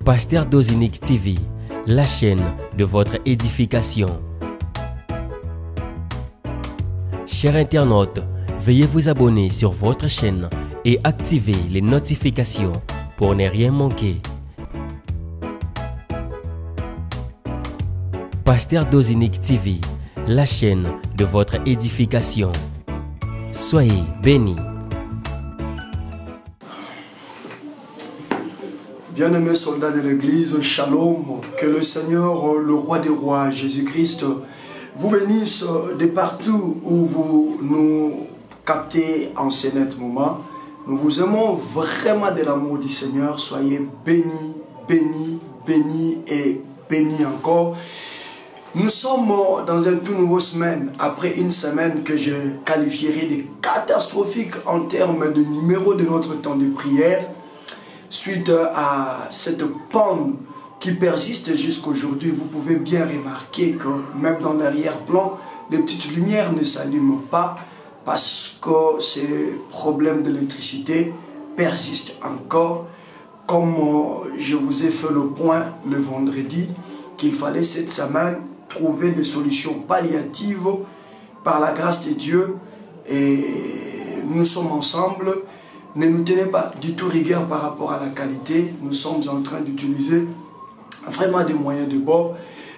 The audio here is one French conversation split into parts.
Pasteur Dozinique TV, la chaîne de votre édification. Chers internautes, veuillez vous abonner sur votre chaîne et activer les notifications pour ne rien manquer. Pasteur Dozinique TV, la chaîne de votre édification. Soyez bénis. Bien-aimés soldats de l'Église, Shalom, que le Seigneur, le Roi des Rois, Jésus-Christ, vous bénisse de partout où vous nous captez en ce net moment. Nous vous aimons vraiment de l'amour du Seigneur. Soyez bénis, bénis, bénis et bénis encore. Nous sommes dans une toute nouvelle semaine, après une semaine que je qualifierai de catastrophique en termes de numéro de notre temps de prière. Suite à cette panne qui persiste jusqu'aujourd'hui, vous pouvez bien remarquer que même dans l'arrière-plan, les petites lumières ne s'allument pas parce que ces problèmes d'électricité persistent encore. Comme je vous ai fait le point le vendredi, qu'il fallait cette semaine trouver des solutions palliatives par la grâce de Dieu. Et nous sommes ensemble. Ne nous tenez pas du tout rigueur par rapport à la qualité. Nous sommes en train d'utiliser vraiment des moyens de bord.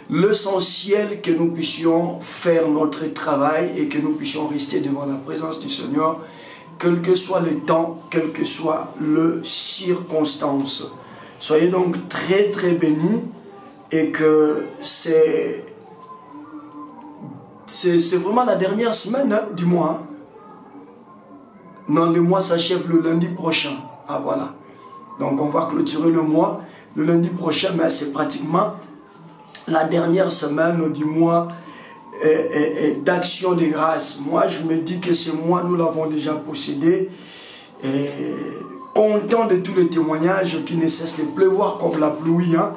L'essentiel que nous puissions faire notre travail et que nous puissions rester devant la présence du Seigneur, quel que soit le temps, quelles que soient les circonstances. Soyez donc très très bénis et que c'est vraiment la dernière semaine du mois. Non, le mois s'achève le lundi prochain. Ah voilà. Donc on va clôturer le mois le lundi prochain, mais c'est pratiquement la dernière semaine du mois d'action de grâce. Moi, je me dis que ce mois, nous l'avons déjà possédé. Et content de tous les témoignages qui ne cessent de pleuvoir comme la pluie. Hein.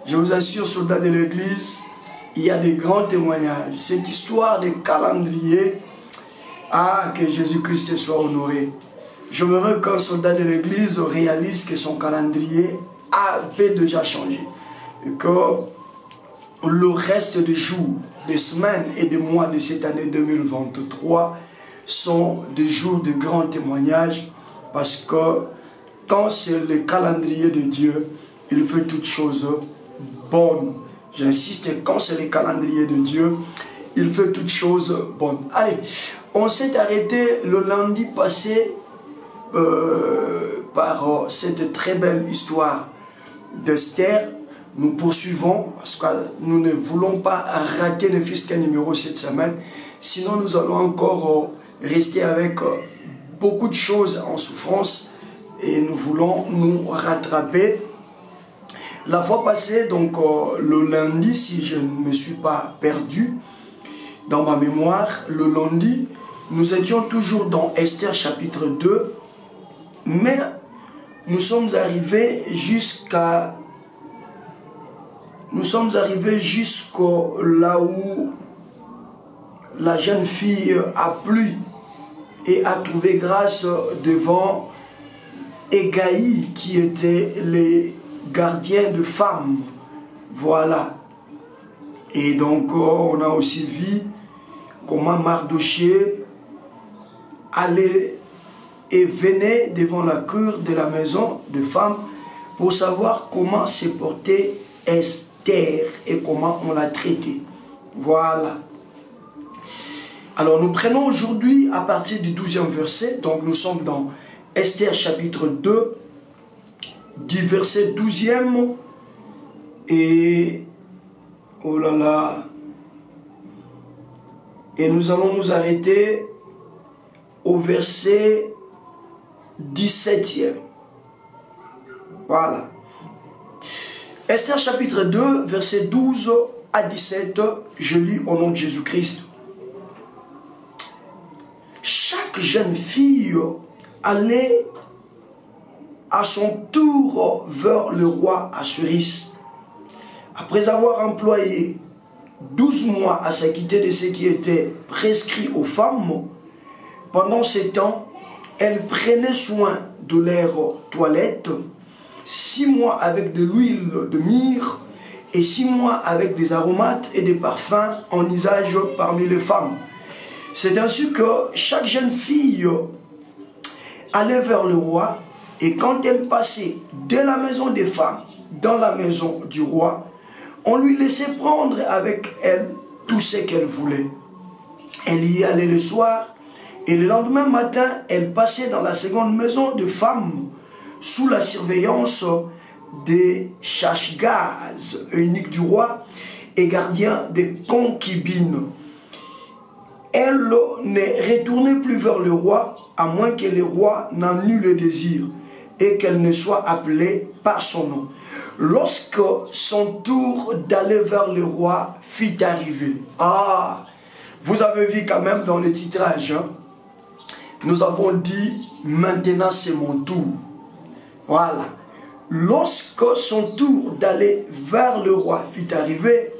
Je vous assure, soldats de l'Église, il y a des grands témoignages. Cette histoire de calendrier, que Jésus-Christ soit honoré. J'aimerais qu'un soldat de l'Église réalise que son calendrier avait déjà changé. Et que le reste des jours, des semaines et des mois de cette année 2023 sont des jours de grands témoignages. Parce que quand c'est le calendrier de Dieu, il fait toutes choses bonnes. J'insiste, quand c'est le calendrier de Dieu, il fait toutes choses bonnes. Allez, on s'est arrêté le lundi passé par cette très belle histoire d'Esther. Nous poursuivons parce que nous ne voulons pas rater le fiscal numéro cette semaine. Sinon, nous allons encore rester avec beaucoup de choses en souffrance et nous voulons nous rattraper. La fois passée, donc le lundi, si je ne me suis pas perdu dans ma mémoire, le lundi, nous étions toujours dans Esther chapitre 2, mais nous sommes arrivés jusqu'à là où la jeune fille a plu et a trouvé grâce devant Égaï qui était les gardiens de femmes. Voilà. Et donc on a aussi vu comment Mardochée allait et venait devant la cour de la maison de femmes pour savoir comment se portait Esther et comment on l'a traitée. Voilà. Alors nous prenons aujourd'hui à partir du 12e verset, donc nous sommes dans Esther chapitre 2, du verset 12e et oh là là, et nous allons nous arrêter au verset 17e. Voilà. Esther chapitre 2, verset 12 à 17, je lis au nom de Jésus-Christ. Chaque jeune fille allait à son tour vers le roi Assuris. Après avoir employé 12 mois à s'acquitter de ce qui était prescrit aux femmes, pendant ce temps, elles prenaient soin de leur toilette, 6 mois avec de l'huile de myrrhe et 6 mois avec des aromates et des parfums en usage parmi les femmes. C'est ainsi que chaque jeune fille allait vers le roi, et quand elle passait de la maison des femmes dans la maison du roi, on lui laissait prendre avec elle tout ce qu'elle voulait. Elle y allait le soir, et le lendemain matin, elle passait dans la seconde maison de femmes sous la surveillance des Shashgaz, eunuques du roi et gardiens des concubines. Elle ne retournait plus vers le roi, à moins que le roi n'en eût le désir et qu'elle ne soit appelée par son nom. Lorsque son tour d'aller vers le roi fut arrivé. Ah, vous avez vu quand même dans le titrage, hein? Nous avons dit, maintenant c'est mon tour. Voilà. Lorsque son tour d'aller vers le roi fut arrivé,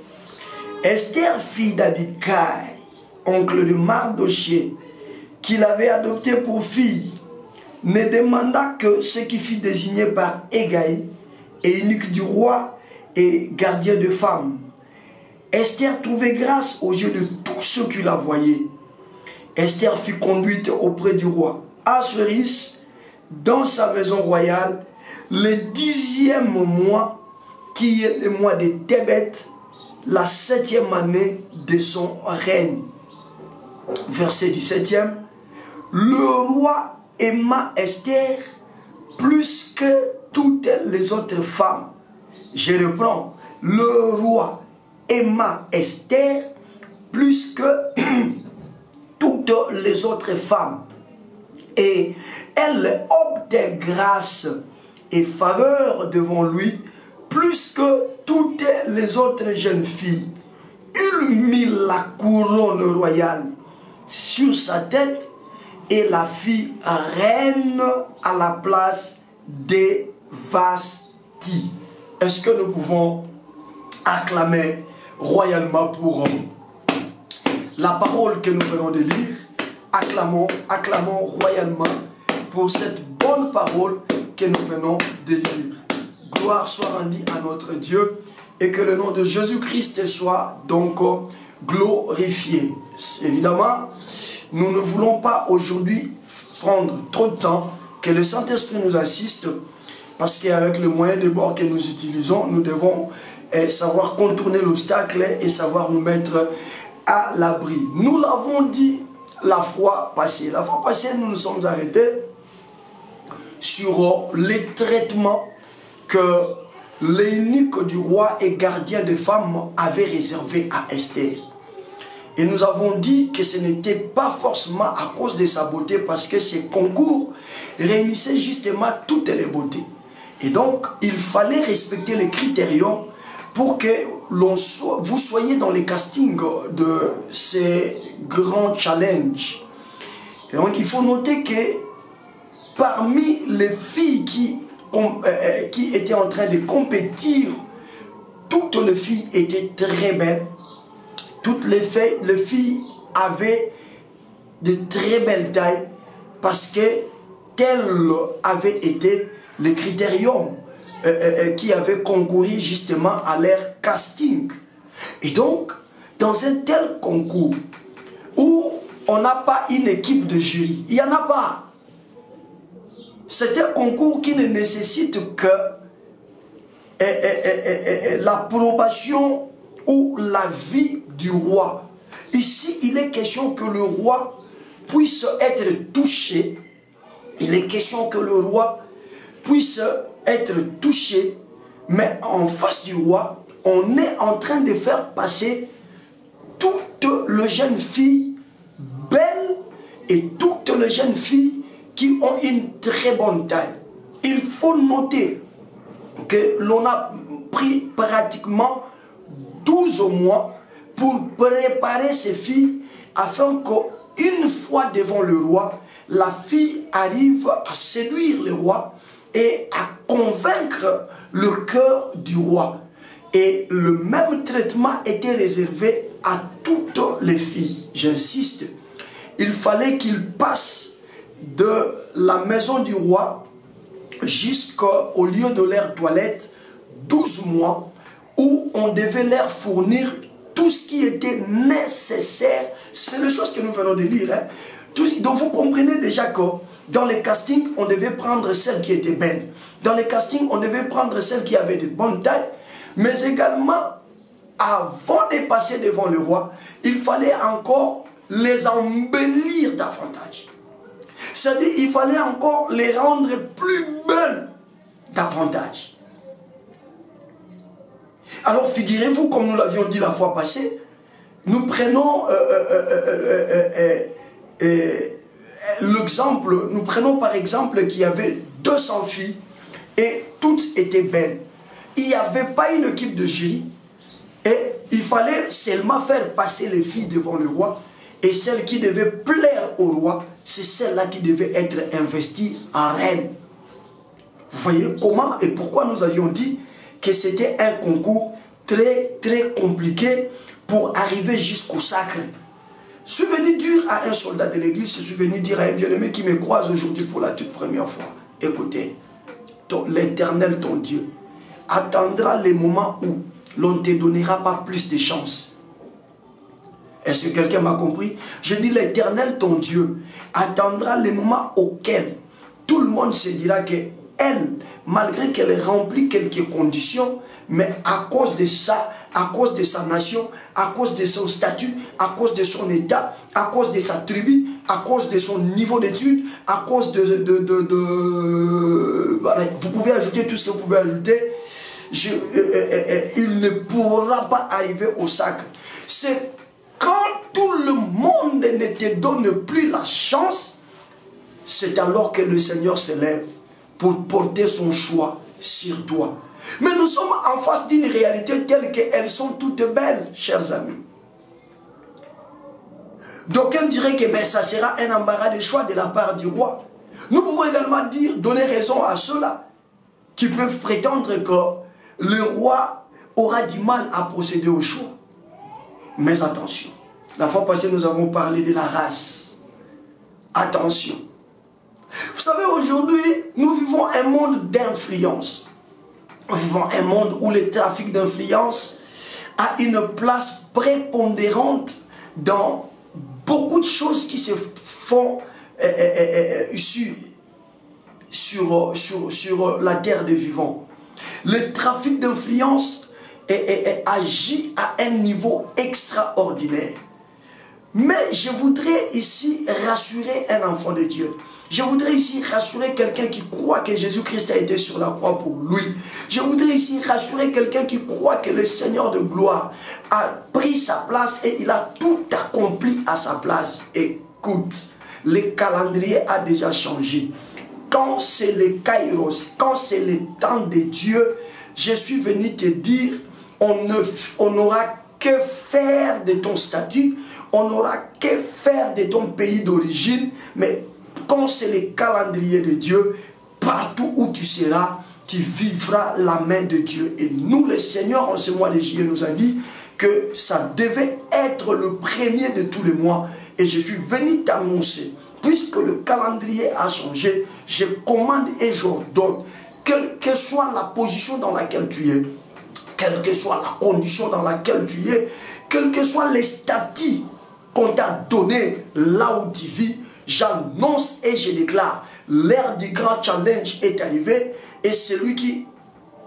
Esther, fille d'Abicaï, oncle de Mardochée, qui l'avait adopté pour fille, ne demanda que ce qui fut désigné par Hégaï, eunuque du roi et gardien de femmes. Esther trouvait grâce aux yeux de tous ceux qui la voyaient. Esther fut conduite auprès du roi Ahasuérus dans sa maison royale le 10e mois, qui est le mois de Tébet, la 7e année de son règne. Verset 17e. Le roi aima Esther plus que toutes les autres femmes. Je reprends. Le roi aima Esther plus que toutes les autres femmes. Et elle obtint grâce et faveur devant lui plus que toutes les autres jeunes filles. Il mit la couronne royale sur sa tête et la fit reine à la place de Vashti. Est-ce que nous pouvons acclamer royalement pour la parole que nous venons de lire? Acclamons royalement pour cette bonne parole que nous venons de lire. Gloire soit rendue à notre Dieu et que le nom de Jésus-Christ soit donc glorifié. Évidemment, nous ne voulons pas aujourd'hui prendre trop de temps, que le Saint-Esprit nous assiste, parce qu'avec le moyen de bord que nous utilisons, nous devons savoir contourner l'obstacle et savoir nous mettre à l'abri. Nous l'avons dit la fois passée. La fois passée, nous nous sommes arrêtés sur les traitements que l'eunuque du roi et gardien de femmes avait réservé à Esther. Et nous avons dit que ce n'était pas forcément à cause de sa beauté, parce que ces concours réunissaient justement toutes les beautés. Et donc, il fallait respecter les critériums pour que vous soyez dans les castings de ces grands challenges. Et donc, il faut noter que parmi les filles qui étaient en train de compétir, toutes les filles étaient très belles. Toutes les filles avaient de très belles tailles, parce que tel avait été le critérium qui avait concouru justement à leur casting. Et donc, dans un tel concours où on n'a pas une équipe de jury, il n'y en a pas. C'est un concours qui ne nécessite que l'approbation ou l'avis du roi. Ici, il est question que le roi puisse être touché. Il est question que le roi puisse être touché, mais en face du roi, on est en train de faire passer toutes les jeunes filles belles et toutes les jeunes filles qui ont une très bonne taille. Il faut noter que l'on a pris pratiquement 12 mois pour préparer ces filles, afin qu'une fois devant le roi, la fille arrive à séduire le roi et à convaincre le cœur du roi. Et le même traitement était réservé à toutes les filles. J'insiste, il fallait qu'il passe de la maison du roi jusqu'au lieu de leur toilette 12 mois où on devait leur fournir tout ce qui était nécessaire. C'est les choses que nous venons de lire. Hein. Donc vous comprenez déjà que dans les castings, on devait prendre celles qui étaient belles. Dans les castings, on devait prendre celles qui avaient de bonnes tailles. Mais également, avant de passer devant le roi, il fallait encore les embellir davantage. C'est-à-dire qu'il fallait encore les rendre plus belles davantage. Alors figurez-vous, comme nous l'avions dit la fois passée, nous prenons l'exemple, nous prenons par exemple qu'il y avait 200 filles et toutes étaient belles. Il n'y avait pas une équipe de jury et il fallait seulement faire passer les filles devant le roi et celles qui devaient plaire au roi, c'est celles-là qui devaient être investies en reine. Vous voyez comment et pourquoi nous avions dit que c'était un concours très compliqué pour arriver jusqu'au sacre. Je suis venu dire à un soldat de l'église, je suis venu dire à un bien-aimé qui me croise aujourd'hui pour la toute première fois, écoutez, l'Éternel ton Dieu attendra les moments où l'on ne te donnera pas plus de chance. Est-ce que quelqu'un m'a compris? Je dis l'Éternel ton Dieu attendra les moments auxquels tout le monde se dira que elle, malgré qu'elle remplit quelques conditions, mais à cause de ça, à cause de sa nation, à cause de son statut, à cause de son état, à cause de sa tribu, à cause de son niveau d'études, à cause voilà, vous pouvez ajouter tout ce que vous pouvez ajouter, il ne pourra pas arriver au sacre. C'est quand tout le monde ne te donne plus la chance, c'est alors que le Seigneur s'élève pour porter son choix sur toi. Mais nous sommes en face d'une réalité telle qu'elles sont toutes belles, chers amis. D'aucuns diraient que ben, ça sera un embarras de choix de la part du roi. Nous pouvons également donner raison à ceux-là qui peuvent prétendre que le roi aura du mal à procéder au choix. Mais attention, la fois passée nous avons parlé de la race. Attention. Vous savez, aujourd'hui, nous vivons un monde d'influence. Nous vivons un monde où le trafic d'influence a une place prépondérante dans beaucoup de choses qui se font sur la terre des vivants. Le trafic d'influence agit à un niveau extraordinaire. Mais je voudrais ici rassurer un enfant de Dieu. Je voudrais ici rassurer quelqu'un qui croit que Jésus-Christ a été sur la croix pour lui. Je voudrais ici rassurer quelqu'un qui croit que le Seigneur de gloire a pris sa place et il a tout accompli à sa place. Écoute, le calendrier a déjà changé. Quand c'est le Kairos, quand c'est le temps de Dieu, je suis venu te dire, on n'aura que faire de ton statut, on n'aura que faire de ton pays d'origine, mais quand c'est le calendrier de Dieu, partout où tu seras, tu vivras la main de Dieu. Et nous, le Seigneur, en ce mois de juillet, nous a dit que ça devait être le premier de tous les mois. Et je suis venu t'annoncer, puisque le calendrier a changé, je commande et j'ordonne, quelle que soit la position dans laquelle tu es, quelle que soit la condition dans laquelle tu es, quel que soit les statuts qu'on t'a donné là où tu vis, j'annonce et je déclare, l'ère du grand challenge est arrivée et celui qui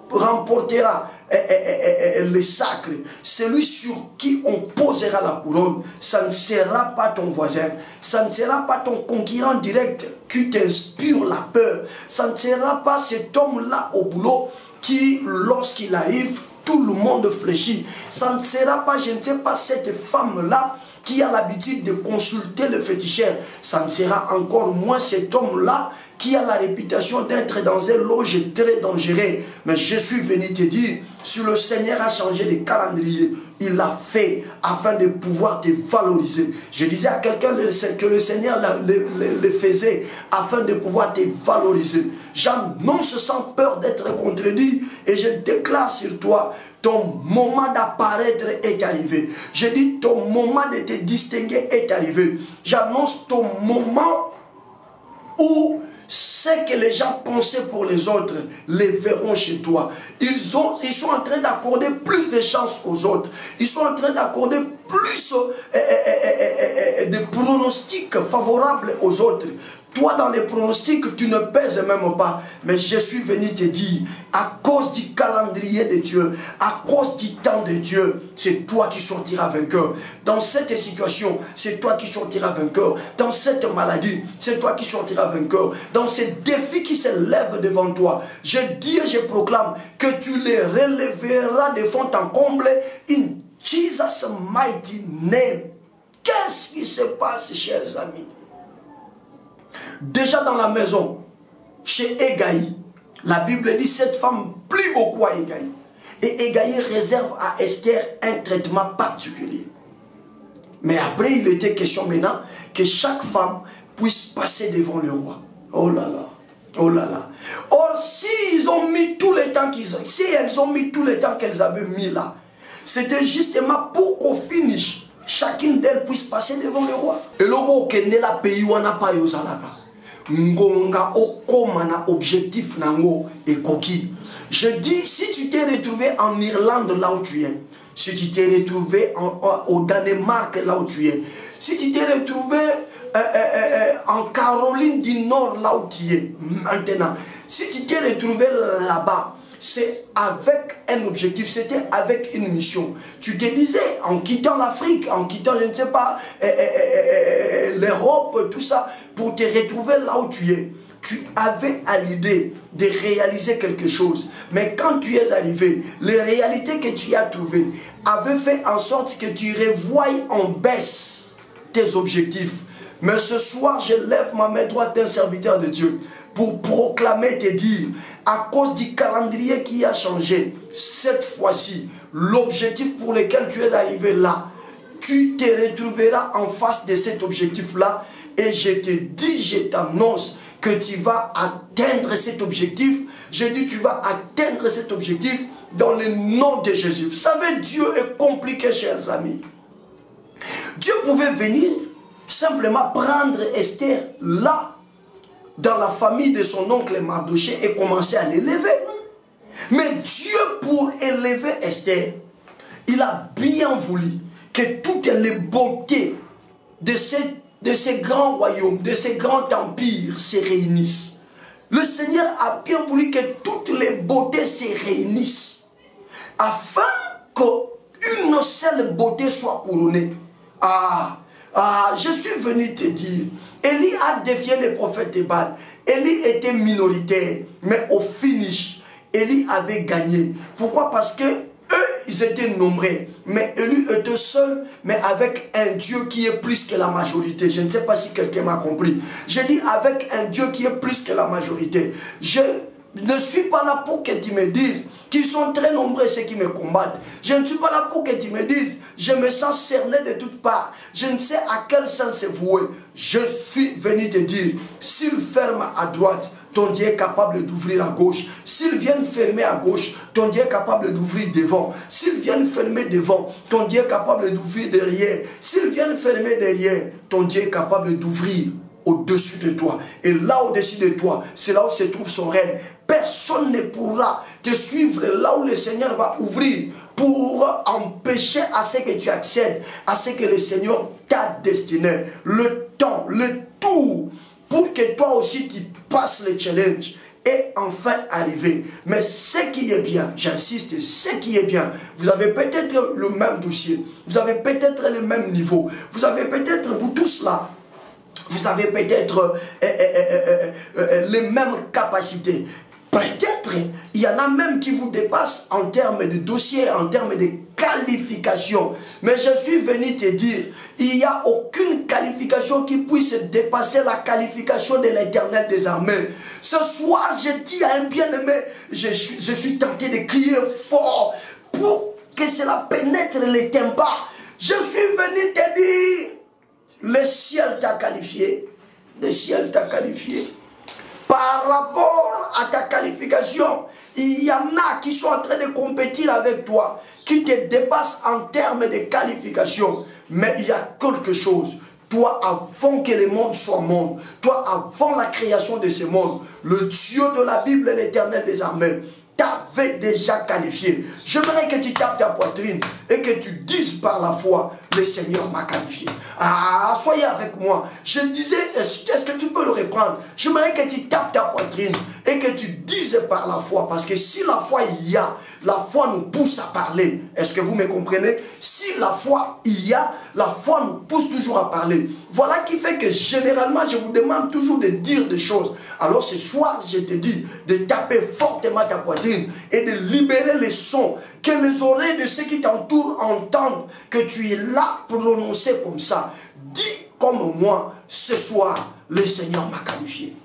remportera le sacre, celui sur qui on posera la couronne, ça ne sera pas ton voisin, ça ne sera pas ton concurrent direct qui t'inspire la peur, ça ne sera pas cet homme-là au boulot qui, lorsqu'il arrive, tout le monde fléchit. Ça ne sera pas, je ne sais pas, cette femme-là qui a l'habitude de consulter le féticheur. Ça ne sera encore moins cet homme-là qui a la réputation d'être dans un loge très dangereux. Mais je suis venu te dire, si le Seigneur a changé de calendrier, il l'a fait afin de pouvoir te valoriser. Je disais à quelqu'un que le Seigneur le faisait afin de pouvoir te valoriser. J'annonce sans peur d'être contredit et je déclare sur toi, ton moment d'apparaître est arrivé. Je dis, ton moment de te distinguer est arrivé. J'annonce ton moment où ce que les gens pensaient pour les autres, les verront chez toi. Ils sont en train d'accorder plus de chance aux autres. Ils sont en train d'accorder plus de pronostics favorables aux autres. Toi, dans les pronostics, tu ne pèses même pas. Mais je suis venu te dire, à cause du calendrier de Dieu, à cause du temps de Dieu, c'est toi qui sortiras vainqueur. Dans cette situation, c'est toi qui sortiras vainqueur. Dans cette maladie, c'est toi qui sortiras vainqueur. Dans ces défis qui se lèvent devant toi, je dis et je proclame que tu les relèveras de fond en comble. In Jesus' mighty name. Qu'est-ce qui se passe, chers amis? Déjà dans la maison, chez Égaï, la Bible dit cette femme plie beaucoup à Égaï. Et Égaï réserve à Esther un traitement particulier. Mais après, il était question maintenant que chaque femme puisse passer devant le roi. Oh là là, oh là là. Or, si ils ont mis tout le temps si elles ont mis tout le temps qu'elles avaient mis là, c'était justement pour qu'au finish, chacune d'elles puisse passer devant le roi. Et lorsqu'on okende la pays où on n'a pas yozalaka, ngonga okomana objectif nango et koki. Je dis, si tu t'es retrouvé en Irlande là où tu es, si tu t'es retrouvé au Danemark là où tu es, si tu t'es retrouvé en Caroline du Nord là où tu es maintenant, si tu t'es retrouvé là-bas, c'est avec un objectif, c'était avec une mission. Tu te disais, en quittant l'Afrique, en quittant, je ne sais pas, l'Europe, tout ça, pour te retrouver là où tu es, tu avais à l'idée de réaliser quelque chose. Mais quand tu es arrivé, les réalités que tu as trouvées avaient fait en sorte que tu revoies en baisse tes objectifs. Mais ce soir, je lève ma main droite d'un serviteur de Dieu pour proclamer, te dire, à cause du calendrier qui a changé, cette fois-ci, l'objectif pour lequel tu es arrivé là, tu te retrouveras en face de cet objectif-là et je te dis, je t'annonce que tu vas atteindre cet objectif. Je dis, tu vas atteindre cet objectif dans le nom de Jésus. Vous savez, Dieu est compliqué, chers amis. Dieu pouvait venir simplement prendre Esther là, dans la famille de son oncle Mardoché et commencer à l'élever. Mais Dieu, pour élever Esther, il a bien voulu que toutes les beautés de ces grands royaumes, de ces grands empires se réunissent. Le Seigneur a bien voulu que toutes les beautés se réunissent afin qu'une seule beauté soit couronnée. Je suis venu te dire, Élie a défié les prophètes de Baal. Élie était minoritaire, mais au finish, Élie avait gagné. Pourquoi? Parce que eux, ils étaient nombreux, mais Élie était seul, mais avec un Dieu qui est plus que la majorité. Je ne sais pas si quelqu'un m'a compris. Je dis avec un Dieu qui est plus que la majorité. Je ne suis pas là pour que tu me dises qu'ils sont très nombreux ceux qui me combattent. Je ne suis pas là pour que tu me dises je me sens cerné de toutes parts. Je ne sais à quel sens c'est voué. Je suis venu te dire, s'ils ferment à droite, ton Dieu est capable d'ouvrir à gauche. S'ils viennent fermer à gauche, ton Dieu est capable d'ouvrir devant. S'ils viennent fermer devant, ton Dieu est capable d'ouvrir derrière. S'ils viennent fermer derrière, ton Dieu est capable d'ouvrir au-dessus de toi. Et là au-dessus de toi, c'est là où se trouve son règne. Personne ne pourra te suivre là où le Seigneur va ouvrir pour empêcher à ce que tu accèdes, à ce que le Seigneur t'a destiné. Le temps, le tour, pour que toi aussi tu passes le challenge et enfin arriver. Mais ce qui est bien, j'insiste, ce qui est bien, vous avez peut-être le même dossier, vous avez peut-être le même niveau, vous avez peut-être, vous tous là, vous avez peut-être les mêmes capacités. Peut-être, il y en a même qui vous dépassent en termes de dossier, en termes de qualification. Mais je suis venu te dire, il n'y a aucune qualification qui puisse dépasser la qualification de l'Éternel des armées. Ce soir, je dis à un bien-aimé, je suis tenté de crier fort pour que cela pénètre les tympans. Je suis venu te dire, le ciel t'a qualifié. Le ciel t'a qualifié. Par rapport à ta qualification, il y en a qui sont en train de compétir avec toi, qui te dépassent en termes de qualification. Mais il y a quelque chose. Toi, avant que le monde soit monde, toi, avant la création de ce monde, le Dieu de la Bible et l'Éternel des armées t'avait déjà qualifié. J'aimerais que tu tapes ta poitrine et que tu dises par la foi, le Seigneur m'a qualifié. Ah, soyez avec moi. Je disais, est-ce que tu peux le reprendre? J'aimerais que tu tapes ta poitrine et que tu dises par la foi. Parce que si la foi il y a, la foi nous pousse à parler. Est-ce que vous me comprenez? Si la foi il y a, la foi nous pousse toujours à parler. Voilà qui fait que généralement, je vous demande toujours de dire des choses. Alors ce soir, je te dis de taper fortement ta poitrine et de libérer les sons, que les oreilles de ceux qui t'entourent entendent que tu es là prononcé comme ça. Dis comme moi, ce soir, le Seigneur m'a qualifié.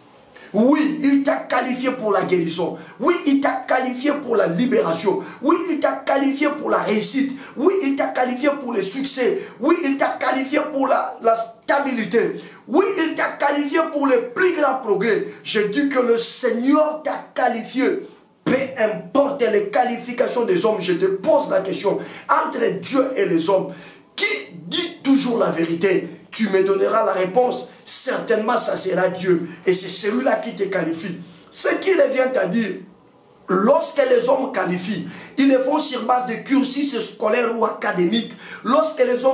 Oui, il t'a qualifié pour la guérison. Oui, il t'a qualifié pour la libération. Oui, il t'a qualifié pour la réussite. Oui, il t'a qualifié pour le succès. Oui, il t'a qualifié pour la stabilité. Oui, il t'a qualifié pour le plus grand progrès. Je dis que le Seigneur t'a qualifié. Peu importe les qualifications des hommes, je te pose la question, entre Dieu et les hommes, qui dit toujours la vérité? Tu me donneras la réponse. Certainement, ça sera Dieu. Et c'est celui-là qui te qualifie. Ce qu'il vient à dire, lorsque les hommes qualifient, ils le font sur base de cursus scolaire ou académique. Lorsque les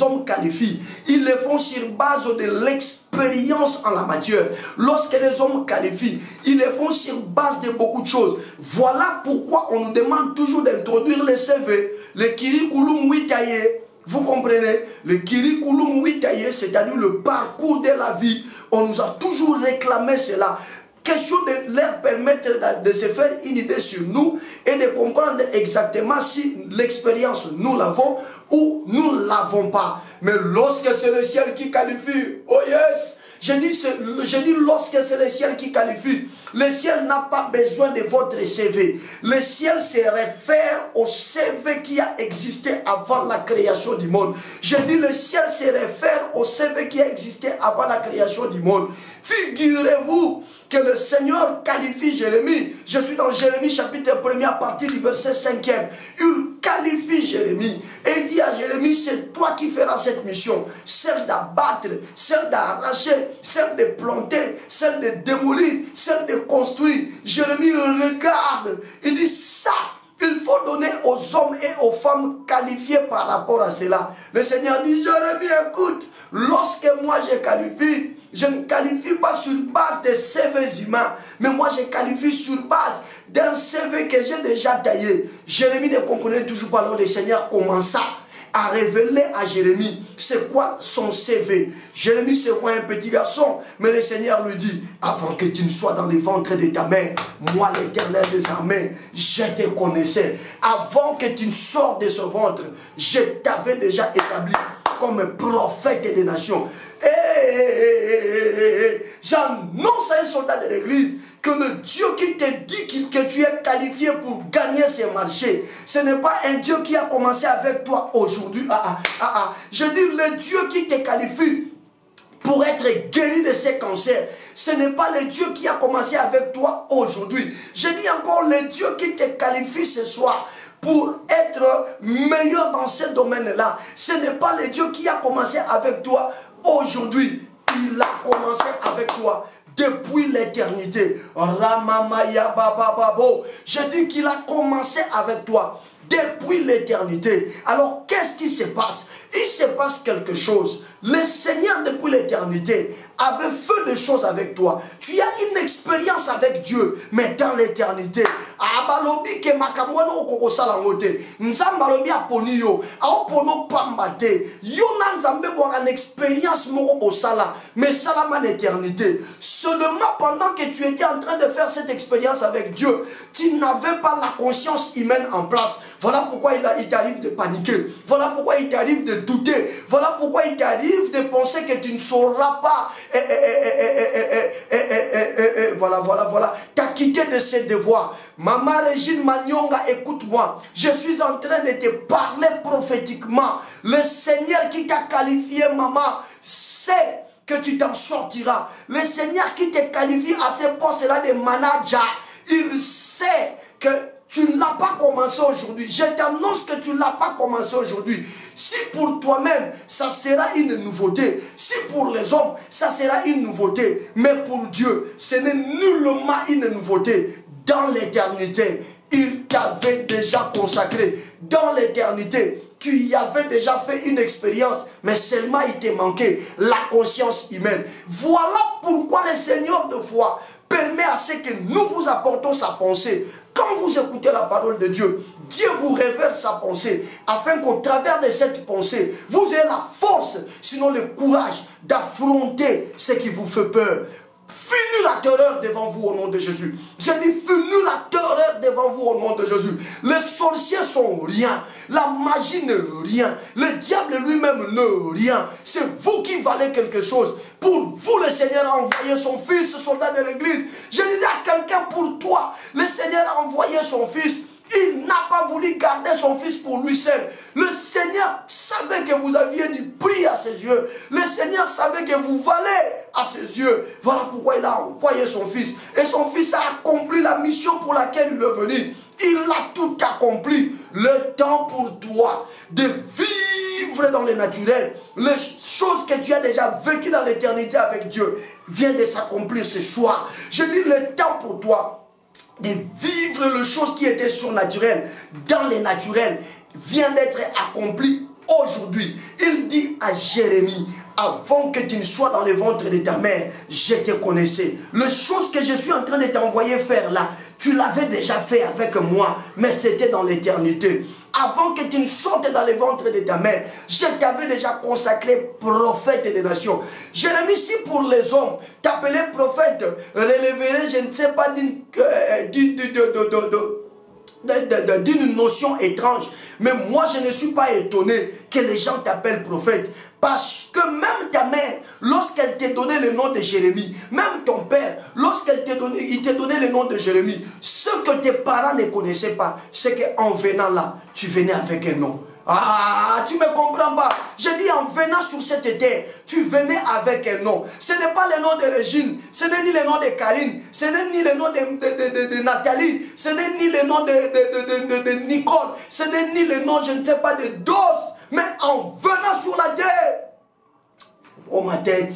hommes qualifient, ils le font sur base de l'expérience en la matière. Lorsque les hommes qualifient, ils le font sur base de beaucoup de choses. Voilà pourquoi on nous demande toujours d'introduire le CV, le curriculum vitae. Vous comprenez? Le curriculum vitae, c'est-à-dire le parcours de la vie. On nous a toujours réclamé cela. Question de leur permettre de se faire une idée sur nous et de comprendre exactement si l'expérience nous l'avons ou nous ne l'avons pas. Mais lorsque c'est le ciel qui qualifie, oh yes! Je dis lorsque c'est le ciel qui qualifie, le ciel n'a pas besoin de votre CV. Le ciel se réfère au CV qui a existé avant la création du monde. Je dis le ciel se réfère au CV qui a existé avant la création du monde. Figurez-vous que le Seigneur qualifie Jérémie. Je suis dans Jérémie chapitre 1 à partir du verset 5e. Il qualifie Jérémie et il dit à Jérémie, c'est toi qui feras cette mission. Celle d'abattre, celle d'arracher, celle de planter, celle de démolir, celle de construire. Jérémie regarde, il dit ça. Il faut donner aux hommes et aux femmes qualifiés par rapport à cela. Le Seigneur dit, Jérémie, écoute, lorsque moi je qualifie, je ne qualifie pas sur base des CV humains, mais moi je qualifie sur base d'un CV que j'ai déjà taillé. Jérémie ne comprenait toujours pas, alors le Seigneur commença à révéler à Jérémie c'est quoi son CV. Jérémie se voit un petit garçon, mais le Seigneur lui dit, avant que tu ne sois dans les ventres de ta mère, moi l'Éternel des armées, je te connaissais. Avant que tu ne sortes de ce ventre, je t'avais déjà établi comme prophète des nations. J'annonce à un soldat de l'église que le Dieu qui te dit que tu es qualifié pour gagner ces marchés, ce n'est pas un Dieu qui a commencé avec toi aujourd'hui. Je dis le Dieu qui te qualifie pour être guéri de ces cancers, ce n'est pas le Dieu qui a commencé avec toi aujourd'hui. Je dis encore le Dieu qui te qualifie ce soir pour être meilleur dans ce domaine-là. Ce n'est pas le Dieu qui a commencé avec toi aujourd'hui. Il a commencé avec toi depuis l'éternité. Je dis qu'il a commencé avec toi depuis l'éternité. Alors qu'est-ce qui se passe? Il se passe quelque chose. Le Seigneur depuis l'éternité avait fait des choses avec toi. Tu as une expérience avec Dieu, mais dans l'éternité. Abalobi ke makamwano okokosala ngote. Nzambalobi aponi yo. Aopono pambate. Yo nanzambe boire une expérience moko bosala, mais salama l'éternité. Seulement pendant que tu étais en train de faire cette expérience avec Dieu, tu n'avais pas la conscience humaine en place. Voilà pourquoi il t'arrive de paniquer. Voilà pourquoi il t'arrive de douter. Voilà pourquoi il t'arrive de penser que tu ne sauras pas. Voilà. T'acquitter de ses devoirs. Maman Régine Magnonga, écoute-moi. Je suis en train de te parler prophétiquement. Le Seigneur qui t'a qualifié, maman, sait que tu t'en sortiras. Le Seigneur qui te qualifie à ce poste-là de manager, il sait que tu ne l'as pas commencé aujourd'hui. Je t'annonce que tu ne l'as pas commencé aujourd'hui. Si pour toi-même, ça sera une nouveauté. Si pour les hommes, ça sera une nouveauté. Mais pour Dieu, ce n'est nullement une nouveauté. Dans l'éternité, il t'avait déjà consacré. Dans l'éternité, tu y avais déjà fait une expérience, mais seulement il te manquait la conscience humaine. Voilà pourquoi le Seigneur de foi permet à ce que nous vous apportons sa pensée. Quand vous écoutez la parole de Dieu, Dieu vous révèle sa pensée, afin qu'au travers de cette pensée, vous ayez la force, sinon le courage d'affronter ce qui vous fait peur. Fini la terreur devant vous au nom de Jésus. Je dis fini la terreur devant vous au nom de Jésus. Les sorciers sont rien. La magie n'est rien. Le diable lui-même n'est rien. C'est vous qui valez quelque chose. Pour vous, le Seigneur a envoyé son fils, soldat de l'église. Je disais à quelqu'un, pour toi, le Seigneur a envoyé son fils. Il n'a pas voulu garder son fils pour lui seul. Le Seigneur savait que vous aviez du prix à ses yeux. Le Seigneur savait que vous valez à ses yeux. Voilà pourquoi il a envoyé son fils. Et son fils a accompli la mission pour laquelle il est venu. Il a tout accompli. Le temps pour toi de vivre dans le naturel, les choses que tu as déjà vécues dans l'éternité avec Dieu, vient de s'accomplir ce soir. Je dis le temps pour toi de vivre les choses qui étaient surnaturelles dans les naturels vient d'être accompli aujourd'hui. Il dit à Jérémie, avant que tu ne sois dans le ventre de ta mère, je te connaissais. Les choses que je suis en train de t'envoyer faire là, tu l'avais déjà fait avec moi, mais c'était dans l'éternité. Avant que tu ne sortes dans le ventre de ta mère, je t'avais déjà consacré prophète des nations. Jérémie, si pour les hommes, t'appeler prophète, relèverait, je ne sais pas, d'une notion étrange. Mais moi, je ne suis pas étonné que les gens t'appellent prophète. Parce que même ta mère, lorsqu'elle t'a donné le nom de Jérémie, même ton père, lorsqu'il t'a donné le nom de Jérémie, ce que tes parents ne connaissaient pas, c'est qu'en venant là, tu venais avec un nom. Ah, tu ne me comprends pas. Je dis en venant sur cette terre, tu venais avec un nom. Ce n'est pas le nom de Régine, ce n'est ni le nom de Karine, ce n'est ni le nom de Nathalie, ce n'est ni le nom de Nicole, ce n'est ni le nom, je ne sais pas, de Dos. Mais en venant sur la terre, oh ma tête,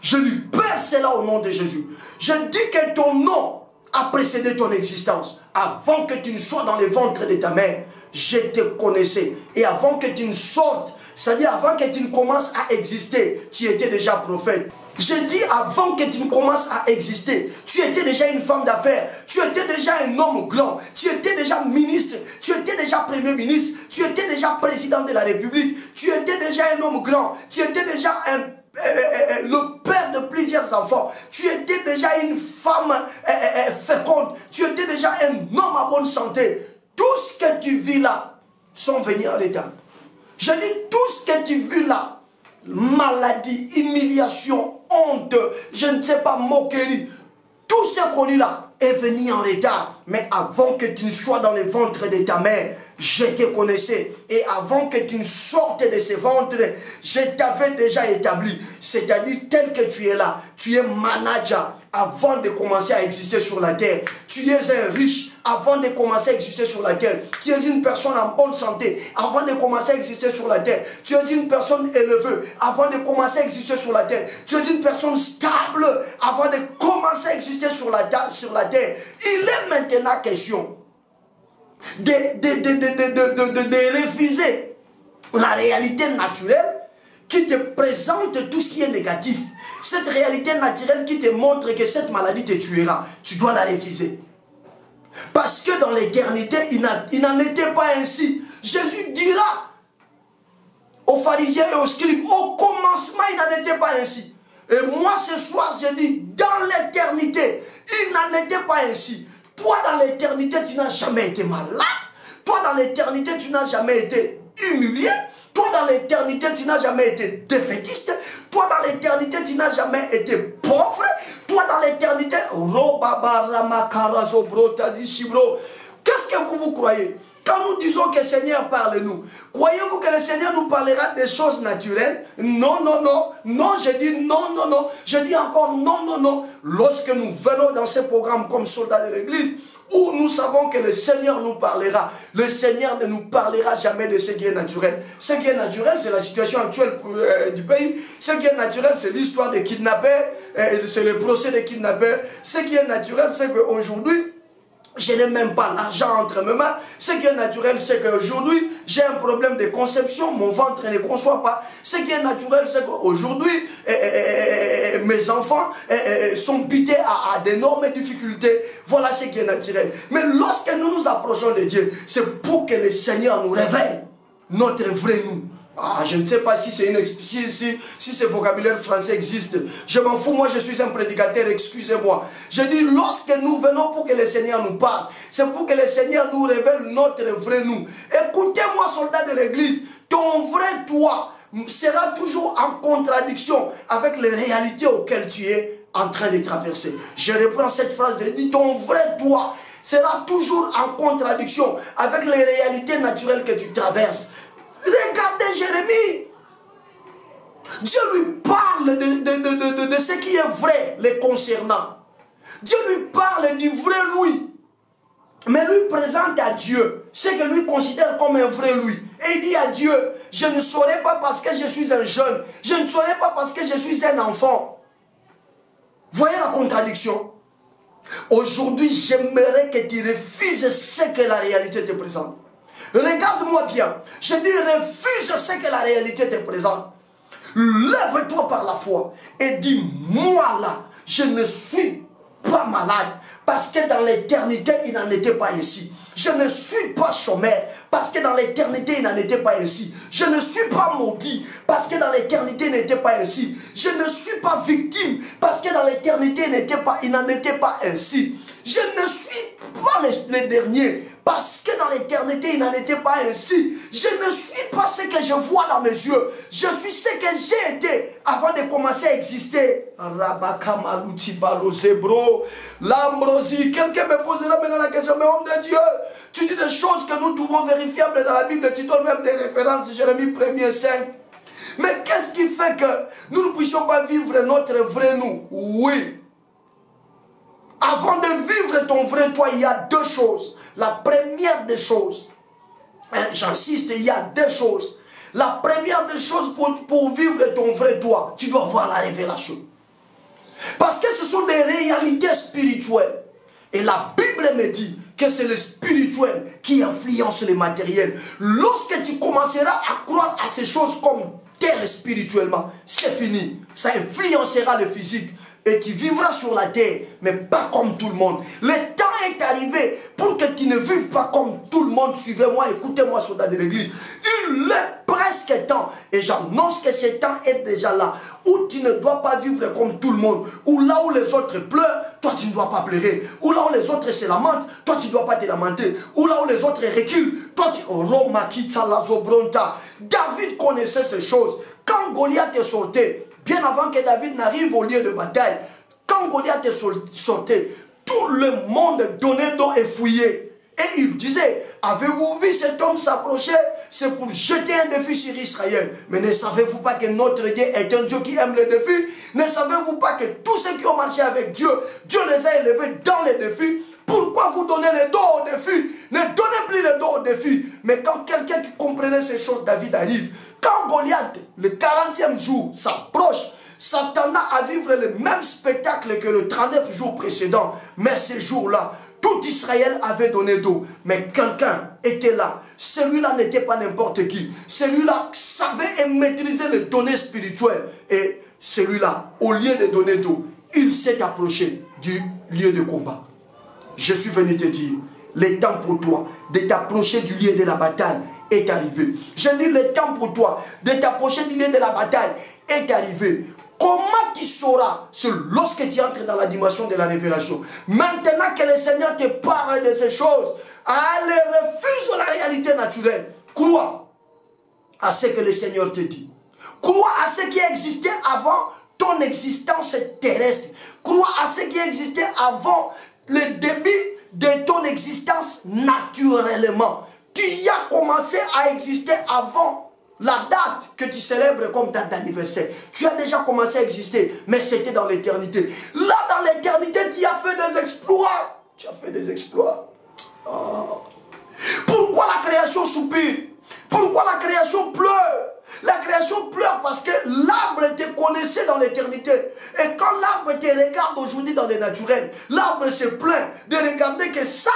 je lui perce cela au nom de Jésus. Je dis que ton nom a précédé ton existence. Avant que tu ne sois dans le ventre de ta mère, je te connaissais. Et avant que tu ne sortes, c'est-à-dire avant que tu ne commences à exister, tu étais déjà prophète. Je dis avant que tu ne commences à exister, tu étais déjà une femme d'affaires, tu étais déjà un homme grand, tu étais déjà ministre, tu étais déjà premier ministre, tu étais déjà président de la République, tu étais déjà un homme grand, tu étais déjà le père de plusieurs enfants, tu étais déjà une femme féconde, tu étais déjà un homme à bonne santé. Tout ce que tu vis là sont venus en retard. Je dis tout ce que tu vis là, maladie, humiliation, honte, je ne sais pas, moquerie, tout ce qu'on dit là est venu en retard. Mais avant que tu ne sois dans le ventre de ta mère, je te connaissais. Et avant que tu ne sortes de ce ventre, je t'avais déjà établi. C'est-à-dire tel que tu es là, tu es manager avant de commencer à exister sur la terre. Tu es un riche avant de commencer à exister sur la terre. Tu es une personne en bonne santé avant de commencer à exister sur la terre. Tu es une personne élevée avant de commencer à exister sur la terre. Tu es une personne stable avant de commencer à exister sur la terre. Il est maintenant question de refuser la réalité naturelle qui te présente tout ce qui est négatif. Cette réalité naturelle qui te montre que cette maladie te tuera, tu dois la refuser. Parce que dans l'éternité, il n'en était pas ainsi. Jésus dira aux pharisiens et aux scribes, au commencement, il n'en était pas ainsi. Et moi, ce soir, je dis, dans l'éternité, il n'en était pas ainsi. Toi, dans l'éternité, tu n'as jamais été malade. Toi, dans l'éternité, tu n'as jamais été humilié. Toi, dans l'éternité, tu n'as jamais été défaitiste. Toi, dans l'éternité, tu n'as jamais été pauvre. Toi, dans l'éternité, qu'est-ce que vous croyez? Quand nous disons que le Seigneur parle-nous, croyez-vous que le Seigneur nous parlera des choses naturelles? Non, non, non. Non, je dis non, non, non. Je dis encore non, non, non. Lorsque nous venons dans ce programme comme soldats de l'Église, où nous savons que le Seigneur nous parlera. Le Seigneur ne nous parlera jamais de ce qui est naturel. Ce qui est naturel, c'est la situation actuelle du pays. Ce qui est naturel, c'est l'histoire des kidnappeurs, c'est le procès des kidnappeurs. Ce qui est naturel, c'est qu'aujourd'hui, je n'ai même pas l'argent entre mes mains. Ce qui est naturel, c'est qu'aujourd'hui, j'ai un problème de conception, mon ventre ne conçoit pas. Ce qui est naturel, c'est qu'aujourd'hui, mes enfants sont butés à d'énormes difficultés. Voilà ce qui est naturel. Mais lorsque nous nous approchons de Dieu, c'est pour que le Seigneur nous révèle notre vrai nous. Ah, je ne sais pas si ce vocabulaire français existe. Je m'en fous, moi je suis un prédicateur, excusez-moi. Je dis, lorsque nous venons pour que le Seigneur nous parle, c'est pour que le Seigneur nous révèle notre vrai nous. Écoutez-moi, soldats de l'église, ton vrai toi sera toujours en contradiction avec les réalités auxquelles tu es en train de traverser. Je reprends cette phrase, je dis, ton vrai toi sera toujours en contradiction avec les réalités naturelles que tu traverses. Regardez Jérémie. Dieu lui parle de ce qui est vrai les concernant. Dieu lui parle du vrai lui. Mais lui présente à Dieu ce que lui considère comme un vrai lui. Et il dit à Dieu, je ne saurais pas parce que je suis un jeune. Je ne saurais pas parce que je suis un enfant. Voyez la contradiction. Aujourd'hui, j'aimerais que tu refuses ce que la réalité te présente. Regarde-moi bien. Je dis refuse ce que la réalité te présente. Lève-toi par la foi et dis, moi là, je ne suis pas malade parce que dans l'éternité, il n'en était pas ainsi. Je ne suis pas chômeur parce que dans l'éternité, il n'en était pas ainsi. Je ne suis pas maudit parce que dans l'éternité, il n'était pas ainsi. Je ne suis pas victime parce que dans l'éternité, il n'en était pas ainsi. Je ne suis pas le dernier parce que dans l'éternité, il n'en était pas ainsi. Je ne suis pas ce que je vois dans mes yeux. Je suis ce que j'ai été avant de commencer à exister. L'ambrosie. Quelqu'un me posera maintenant la question, mais homme de Dieu, tu dis des choses que nous trouvons vérifiables dans la Bible. Tu donnes même des références, Jérémie 1er 5. Mais qu'est-ce qui fait que nous ne puissions pas vivre notre vrai nous? Oui. Avant de vivre ton vrai toi, il y a deux choses. La première des choses, j'insiste, il y a deux choses. La première des choses pour vivre ton vrai toi, tu dois avoir la révélation. Parce que ce sont des réalités spirituelles. Et la Bible me dit que c'est le spirituel qui influence le matériel. Lorsque tu commenceras à croire à ces choses comme telles spirituellement, c'est fini. Ça influencera le physique. Et tu vivras sur la terre, mais pas comme tout le monde. Le temps est arrivé pour que tu ne vives pas comme tout le monde. Suivez-moi, écoutez-moi, soldats de l'église. Il est presque temps, et j'annonce que ce temps est déjà là, où tu ne dois pas vivre comme tout le monde. Ou là où les autres pleurent, toi tu ne dois pas pleurer. Ou là où les autres se lamentent, toi tu ne dois pas te lamenter. Ou là où les autres reculent, toi tu... David connaissait ces choses. Quand Goliath est sorti, bien avant que David n'arrive au lieu de bataille, quand Goliath est sorti, tout le monde donnait dos et fouillait. Et il disait, avez-vous vu cet homme s'approcher? C'est pour jeter un défi sur Israël. Mais ne savez-vous pas que notre Dieu est un Dieu qui aime les défis? Ne savez-vous pas que tous ceux qui ont marché avec Dieu, Dieu les a élevés dans les défis? Pourquoi vous donnez le dos au défi? Ne donnez plus le dos au défi. Mais quand quelqu'un qui comprenait ces choses, David arrive. Quand Goliath, le 40e jour, s'approche, s'attendant à vivre le même spectacle que le 39 jours précédent. Mais ce jour-là, tout Israël avait donné dos. Mais quelqu'un était là. Celui-là n'était pas n'importe qui. Celui-là savait et maîtrisait les données spirituelles. Et celui-là, au lieu de donner dos, il s'est approché du lieu de combat. Je suis venu te dire, le temps pour toi de t'approcher du lieu de la bataille est arrivé. Je dis, le temps pour toi de t'approcher du lieu de la bataille est arrivé. Comment tu sauras? C'est lorsque tu entres dans la dimension de la révélation. Maintenant que le Seigneur te parle de ces choses, allez, refuse la réalité naturelle. Crois à ce que le Seigneur te dit. Crois à ce qui existait avant ton existence terrestre. Crois à ce qui existait avant le début de ton existence naturellement. Tu y as commencé à exister avant la date que tu célèbres comme date d'anniversaire. Tu as déjà commencé à exister, mais c'était dans l'éternité. Là, dans l'éternité, tu as fait des exploits. Tu as fait des exploits. Oh. Pourquoi la création soupire? Pourquoi la création pleure? La création pleure parce que l'arbre te connaissait dans l'éternité. Et quand l'arbre te regarde aujourd'hui dans le naturel, l'arbre se plaint de regarder que ça,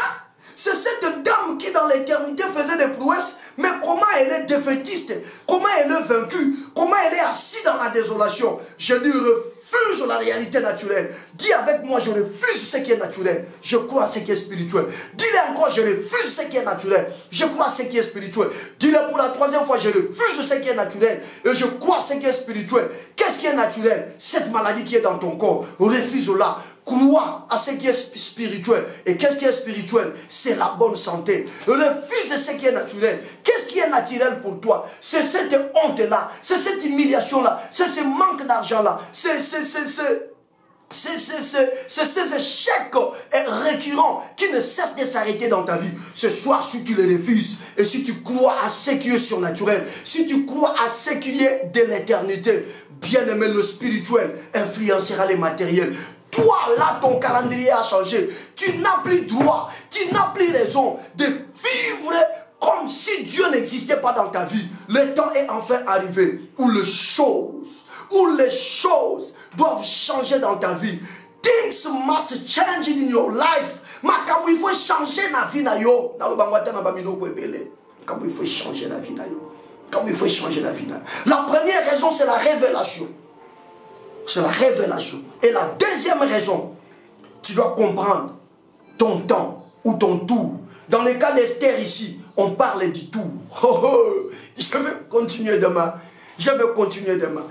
c'est cette dame qui dans l'éternité faisait des prouesses, mais comment elle est défaitiste, comment elle est vaincue, comment elle est assise dans la désolation. Je dis refuse la réalité naturelle. Dis avec moi, je refuse ce qui est naturel. Je crois à ce qui est spirituel. Dis-le encore, je refuse ce qui est naturel. Je crois à ce qui est spirituel. Dis-le pour la troisième fois, je refuse ce qui est naturel. Et je crois à ce qui est spirituel. Qu'est-ce qui est naturel? Cette maladie qui est dans ton corps, refuse-la. Crois à ce qui est spirituel. Et qu'est-ce qui est spirituel? C'est la bonne santé. Refuse ce qui est naturel. Qu'est-ce qui est naturel pour toi? C'est cette honte-là, c'est cette humiliation-là, c'est ce manque d'argent-là, c'est ces échecs récurrents qui ne cessent de s'arrêter dans ta vie. Ce soir, si tu les refuses, et si tu crois à ce qui est surnaturel, si tu crois à ce qui est de l'éternité, bien aimé, le spirituel influencera les matériels. Toi, là, ton calendrier a changé. Tu n'as plus droit, tu n'as plus raison de vivre comme si Dieu n'existait pas dans ta vie. Le temps est enfin arrivé où les choses doivent changer dans ta vie. Things must change in your life. Quand il faut changer la vie, quand il faut changer la vie, comme il faut changer la vie. La première raison, c'est la révélation. C'est la révélation. Et la deuxième raison, tu dois comprendre ton temps ou ton tour. Dans le cas d'Esther ici, on parle du tour. Oh, oh, je vais continuer demain. Je vais continuer demain.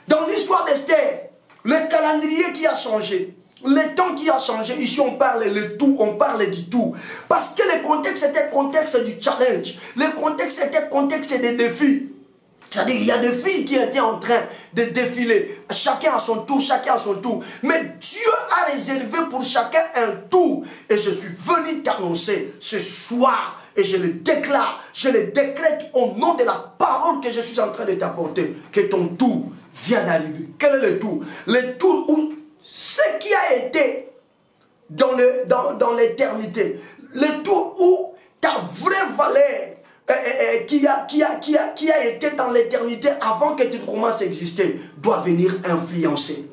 Dans l'histoire d'Esther, le calendrier qui a changé, le temps qui a changé, ici on parle le tout, on parle du tout. Parce que le contexte était le contexte du challenge. Le contexte était le contexte des défis. C'est-à-dire qu'il y a des filles qui étaient en train de défiler. Chacun à son tour, chacun à son tour. Mais Dieu a réservé pour chacun un tour. Et je suis venu t'annoncer ce soir. Et je le déclare, je le décrète au nom de la parole que je suis en train de t'apporter. Que ton tour vient d'arriver. Quel est le tour? Le tour où ce qui a été dans l'éternité. Le tour où ta vraie valeur qui a été dans l'éternité avant que tu commences à exister, doit venir influencer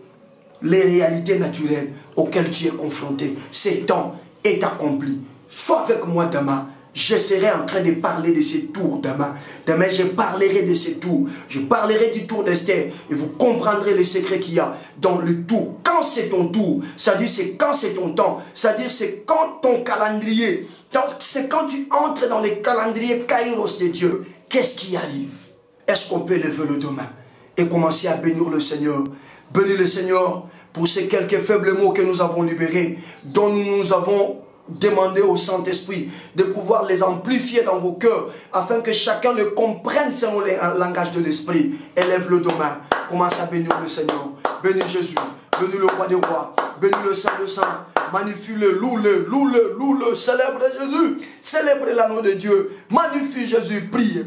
les réalités naturelles auxquelles tu es confronté. Ce temps est accompli. Sois avec moi demain. Je serai en train de parler de ces tours demain. Demain, je parlerai de ces tours. Je parlerai du tour d'Esther. Et vous comprendrez le secret qu'il y a dans le tour. Quand c'est ton tour, c'est-à-dire c'est quand c'est ton temps. C'est-à-dire c'est quand ton calendrier, c'est quand tu entres dans le calendrier Kairos de Dieu. Qu'est-ce qui arrive? Est-ce qu'on peut lever le demain et commencer à bénir le Seigneur? Bénir le Seigneur pour ces quelques faibles mots que nous avons libérés, dont nous avons demandez au Saint-Esprit de pouvoir les amplifier dans vos cœurs afin que chacun le comprenne selon le langage de l'Esprit. Élève le demain. Commence à bénir le Seigneur. Bénis Jésus. Bénis le roi des rois. Bénis le Saint de Saint. Magnifie-le, loue-le, célèbre Jésus, célèbre l'anneau de Dieu, magnifie Jésus, priez.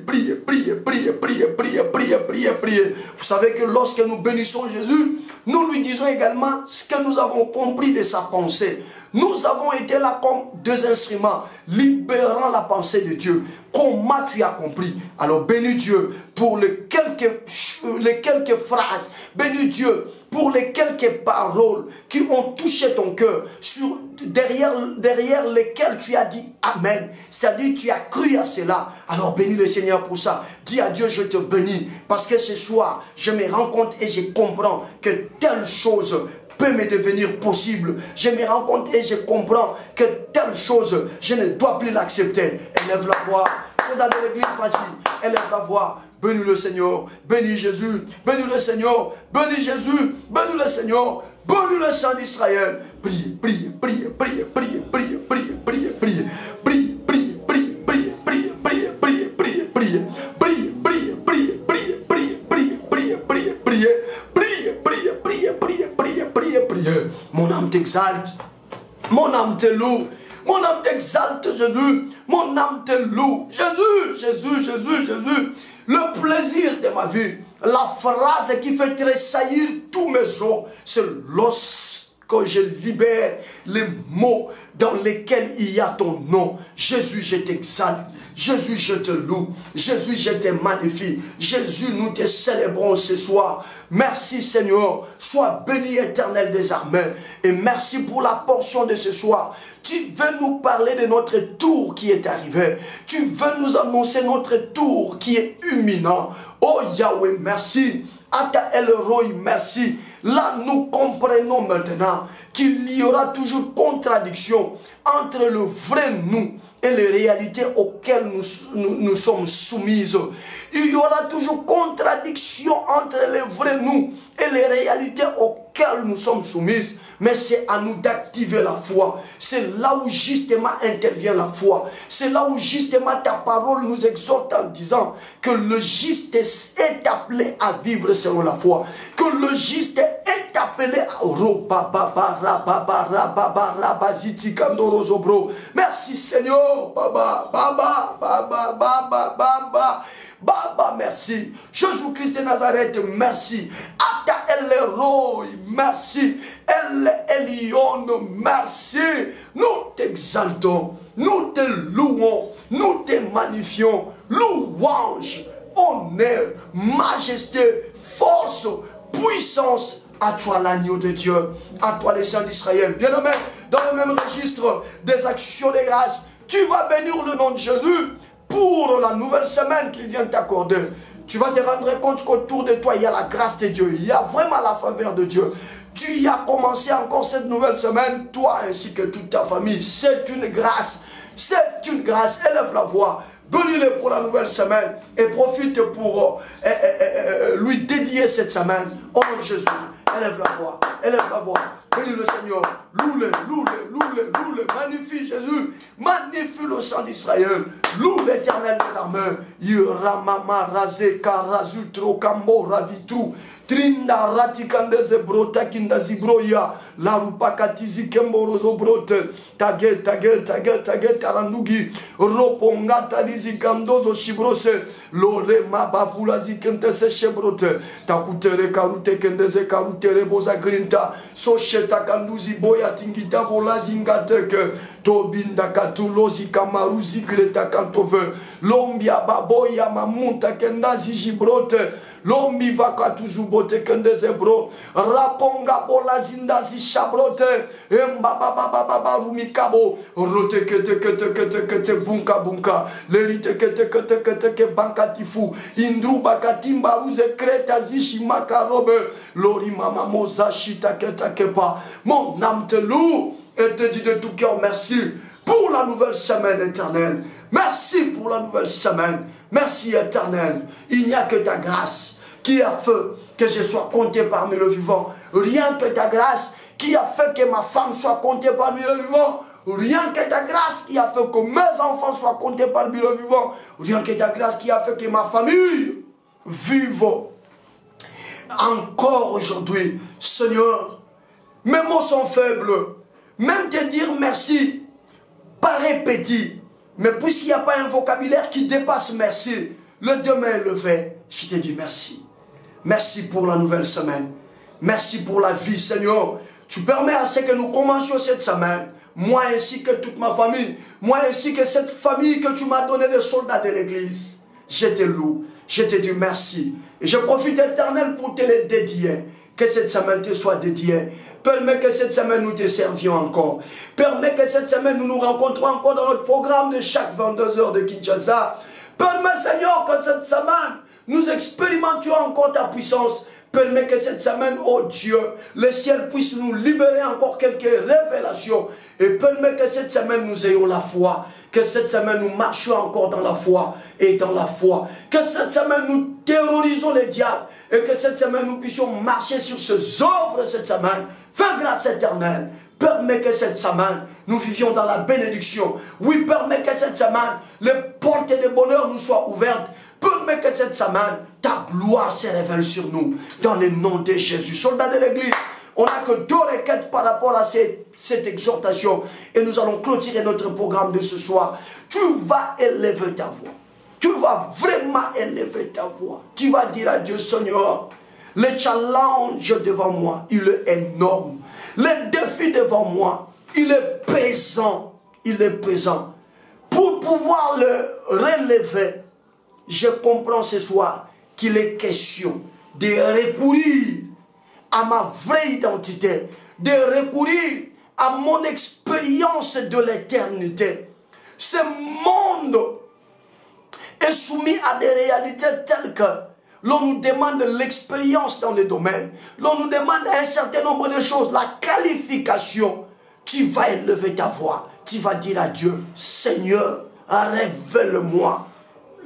Vous savez que lorsque nous bénissons Jésus, nous lui disons également ce que nous avons compris de sa pensée. Nous avons été là comme deux instruments, libérant la pensée de Dieu. Comment tu as compris? Alors bénis Dieu pour les quelques phrases, bénis Dieu pour les quelques paroles qui ont touché ton cœur, derrière lesquelles tu as dit Amen. C'est-à-dire tu as cru à cela. Alors bénis le Seigneur pour ça. Dis à Dieu, je te bénis parce que ce soir, je me rends compte et je comprends que telle chose peut me devenir possible. Je me rends compte et je comprends que telle chose, je ne dois plus l'accepter. Élève la voix. Soldat de l'église, vas-y. Élève la voix. Bénis le Seigneur. Bénis Jésus. Bénis le Seigneur. Bénis Jésus. Bénis le Seigneur. Bénis le Saint d'Israël. Prie. Mon âme t'exalte, mon âme te loue, mon âme t'exalte Jésus, mon âme te loue, Jésus, le plaisir de ma vie, la phrase qui fait tressaillir tous mes os, c'est lorsque que je libère les mots dans lesquels il y a ton nom. Jésus, je t'exalte. Jésus, je te loue. Jésus, je te magnifie. Jésus, nous te célébrons ce soir. Merci Seigneur. Sois béni éternel des armées. Et merci pour la portion de ce soir. Tu veux nous parler de notre tour qui est arrivé. Tu veux nous annoncer notre tour qui est imminent. Oh Yahweh, merci. Ata El Roi, merci. Là, nous comprenons maintenant qu'il y aura toujours contradiction entre le vrai nous et les réalités auxquelles nous sommes soumises. Il y aura toujours contradiction entre les vrais nous et les réalités auxquelles nous sommes soumises. Mais c'est à nous d'activer la foi. C'est là où justement intervient la foi. C'est là où justement ta parole nous exhorte en disant que le juste est appelé à vivre selon la foi. Que le juste est appelé à... Merci Seigneur. Baba, merci. Jésus-Christ de Nazareth, merci. Ata El Roi, merci. El Elyon, merci. Nous t'exaltons, nous te louons, nous te magnifions. Louange, honneur, majesté, force, puissance. À toi l'agneau de Dieu, à toi les saints d'Israël. Bien-aimé, dans le même registre des actions de grâce, tu vas bénir le nom de Jésus pour la nouvelle semaine qu'il vient t'accorder. Tu vas te rendre compte qu'autour de toi, il y a la grâce de Dieu. Il y a vraiment la faveur de Dieu. Tu y as commencé encore cette nouvelle semaine, toi ainsi que toute ta famille. C'est une grâce. C'est une grâce. Élève la voix. Bénis-le pour la nouvelle semaine. Et profite pour lui dédier cette semaine. Au nom de Jésus. Élève la voix. Élève la voix. Bénis le Seigneur. Loue-le, loue-le, loue-le, loue-le. Magnifie Jésus. Magnifie le sang d'Israël. Loue l'Éternel des armées. Yiramama raze karazutro kambo ravitru. Trinda ratikandeze brota kindazi broya. La rupakatizi kemborozo brote. Tage tarandugi. Roponga talizi kandozo shibrose. Lore mabavula zikentese shebrote. Takutere karute kendeze karutere boza grinta. Sosheta kanduzi boya tingita vola zingateke. Tobinda katulozi kamaruzi greta kantove. Lombia baboya mamunta kendazi jibrote. Lombi vakatuzu bote kendeze bro. Raponga bola zindazi shabrote. Mbababababa rumikabo. Rote kete bunka bunka. Lerite kete banka tifu. Indru bakatimba ruze kreta zishi makarobe. Lori mama moza shita kepa. Mon âme te loue et te dit de tout cœur merci pour la nouvelle semaine éternelle. Merci pour la nouvelle semaine. Merci éternel. Il n'y a que ta grâce qui a fait que je sois compté parmi le vivant. Rien que ta grâce qui a fait que ma femme soit comptée parmi le vivant. Rien que ta grâce qui a fait que mes enfants soient comptés parmi le vivant. Rien que ta grâce qui a fait que ma famille vive encore aujourd'hui. Seigneur, mes mots sont faibles. Même te dire merci paraît petit. Mais puisqu'il n'y a pas un vocabulaire qui dépasse merci, le demain est levé. Je te dis merci. Merci pour la nouvelle semaine. Merci pour la vie, Seigneur. Tu permets à ce que nous commencions cette semaine. Moi ainsi que toute ma famille. Moi ainsi que cette famille que tu m'as donné de soldats de l'église. Je te loue. Je te dis merci. Et je profite éternel pour te les dédier. Que cette semaine te soit dédiée. Permets que cette semaine nous te servions encore. Permets que cette semaine nous nous rencontrons encore dans notre programme de chaque 22h de Kinshasa. Permets, Seigneur, que cette semaine nous expérimentions encore ta puissance. Permets que cette semaine, oh Dieu, le ciel puisse nous libérer encore quelques révélations. Et permets que cette semaine nous ayons la foi. Que cette semaine nous marchions encore dans la foi et dans la foi. Que cette semaine nous terrorisons les diables. Et que cette semaine nous puissions marcher sur ces œuvres cette semaine. Fais grâce éternelle. Permets que cette semaine, nous vivions dans la bénédiction. Oui, permets que cette semaine, les portes de bonheur nous soient ouvertes. Permets que cette semaine, ta gloire se révèle sur nous. Dans le nom de Jésus. Soldats de l'église, on n'a que 2 requêtes par rapport à cette exhortation. Et nous allons clôturer notre programme de ce soir. Tu vas élever ta voix. Tu vas vraiment élever ta voix. Tu vas dire à Dieu, Seigneur, le challenge devant moi, il est énorme. Le défi devant moi, il est pesant. Il est pesant. Pour pouvoir le relever, je comprends ce soir qu'il est question de recourir à ma vraie identité, de recourir à mon expérience de l'éternité. Ce monde est soumis à des réalités telles que l'on nous demande l'expérience dans le domaine, l'on nous demande un certain nombre de choses, la qualification. Tu vas élever ta voix, tu vas dire à Dieu, Seigneur, révèle-moi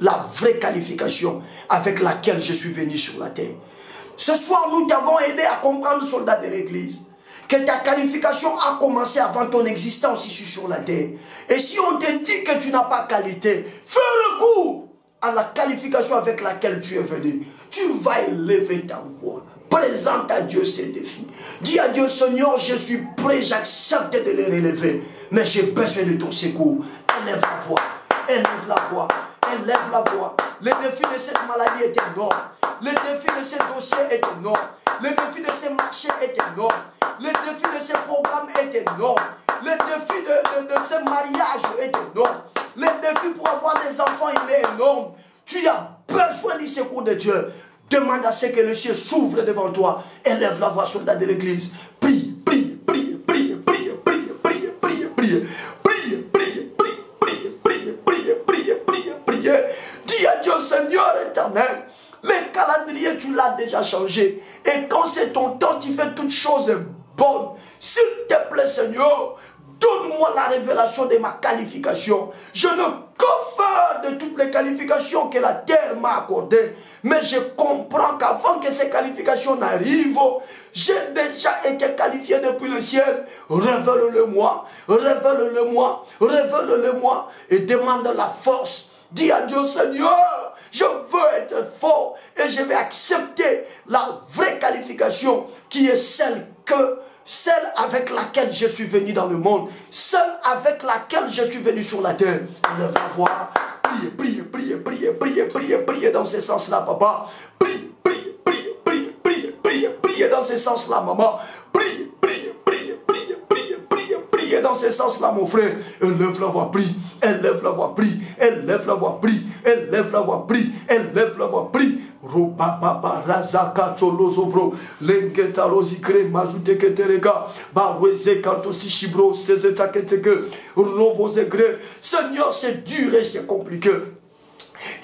la vraie qualification avec laquelle je suis venu sur la terre. Ce soir, nous t'avons aidé à comprendre, soldat de l'église, que ta qualification a commencé avant ton existence ici sur la terre. Et si on te dit que tu n'as pas qualité, fais recours à la qualification avec laquelle tu es venu. Tu vas élever ta voix. Présente à Dieu ces défis. Dis à Dieu, Seigneur, je suis prêt, j'accepte de les relever. Mais j'ai besoin de ton secours. Élève la voix. Élève la voix. Élève la voix. Le défi de cette maladie est énorme. Le défi de ce dossier est énorme. Le défi de ce marché est énorme. Le défi de ce programme est énorme. Le défi de ce mariage est énorme. Le défi pour avoir des enfants, il est énorme. Tu as besoin du secours de Dieu. Demande à ce que le ciel s'ouvre devant toi. Élève la voix, soldat de l'église. Prie, prie, prie, prie, prie, prie, prie, prie, prie, prie, prie, prie, prie, prie, prie, prie, prie. Dis à Dieu, Seigneur éternel, le calendrier, tu l'as déjà changé. Et quand c'est ton temps, tu fais toutes choses bonnes. S'il te plaît, Seigneur, donne-moi la révélation de ma qualification. Je ne peux faire de toutes les qualifications que la terre m'a accordées. Mais je comprends qu'avant que ces qualifications n'arrivent, j'ai déjà été qualifié depuis le ciel. Révèle-le-moi, révèle-le-moi, révèle-le-moi. Et demande la force. Dis à Dieu, Seigneur, je veux être fort. Et je vais accepter la vraie qualification qui est celle avec laquelle je suis venu dans le monde, celle avec laquelle je suis venu sur la terre. Lève la voix, priez, priez, priez, priez, priez, priez, priez dans ce sens-là, papa. Prie, prie, prie, prie, prie, prie, prie dans ce sens-là, maman. Prie, prie, prie, prie, prie, prie, prie dans ce sens-là, mon frère. Élève la voix, prie. Élève la voix, prie. Élève la voix, prie. Élève la voix, prie. Élève la voix, prie. Roba baba razaka tolozobro lengeta rozikre mazute keterega barweze kantosi shibro sezeta keteke rovozegre. Seigneur, c'est dur et c'est compliqué.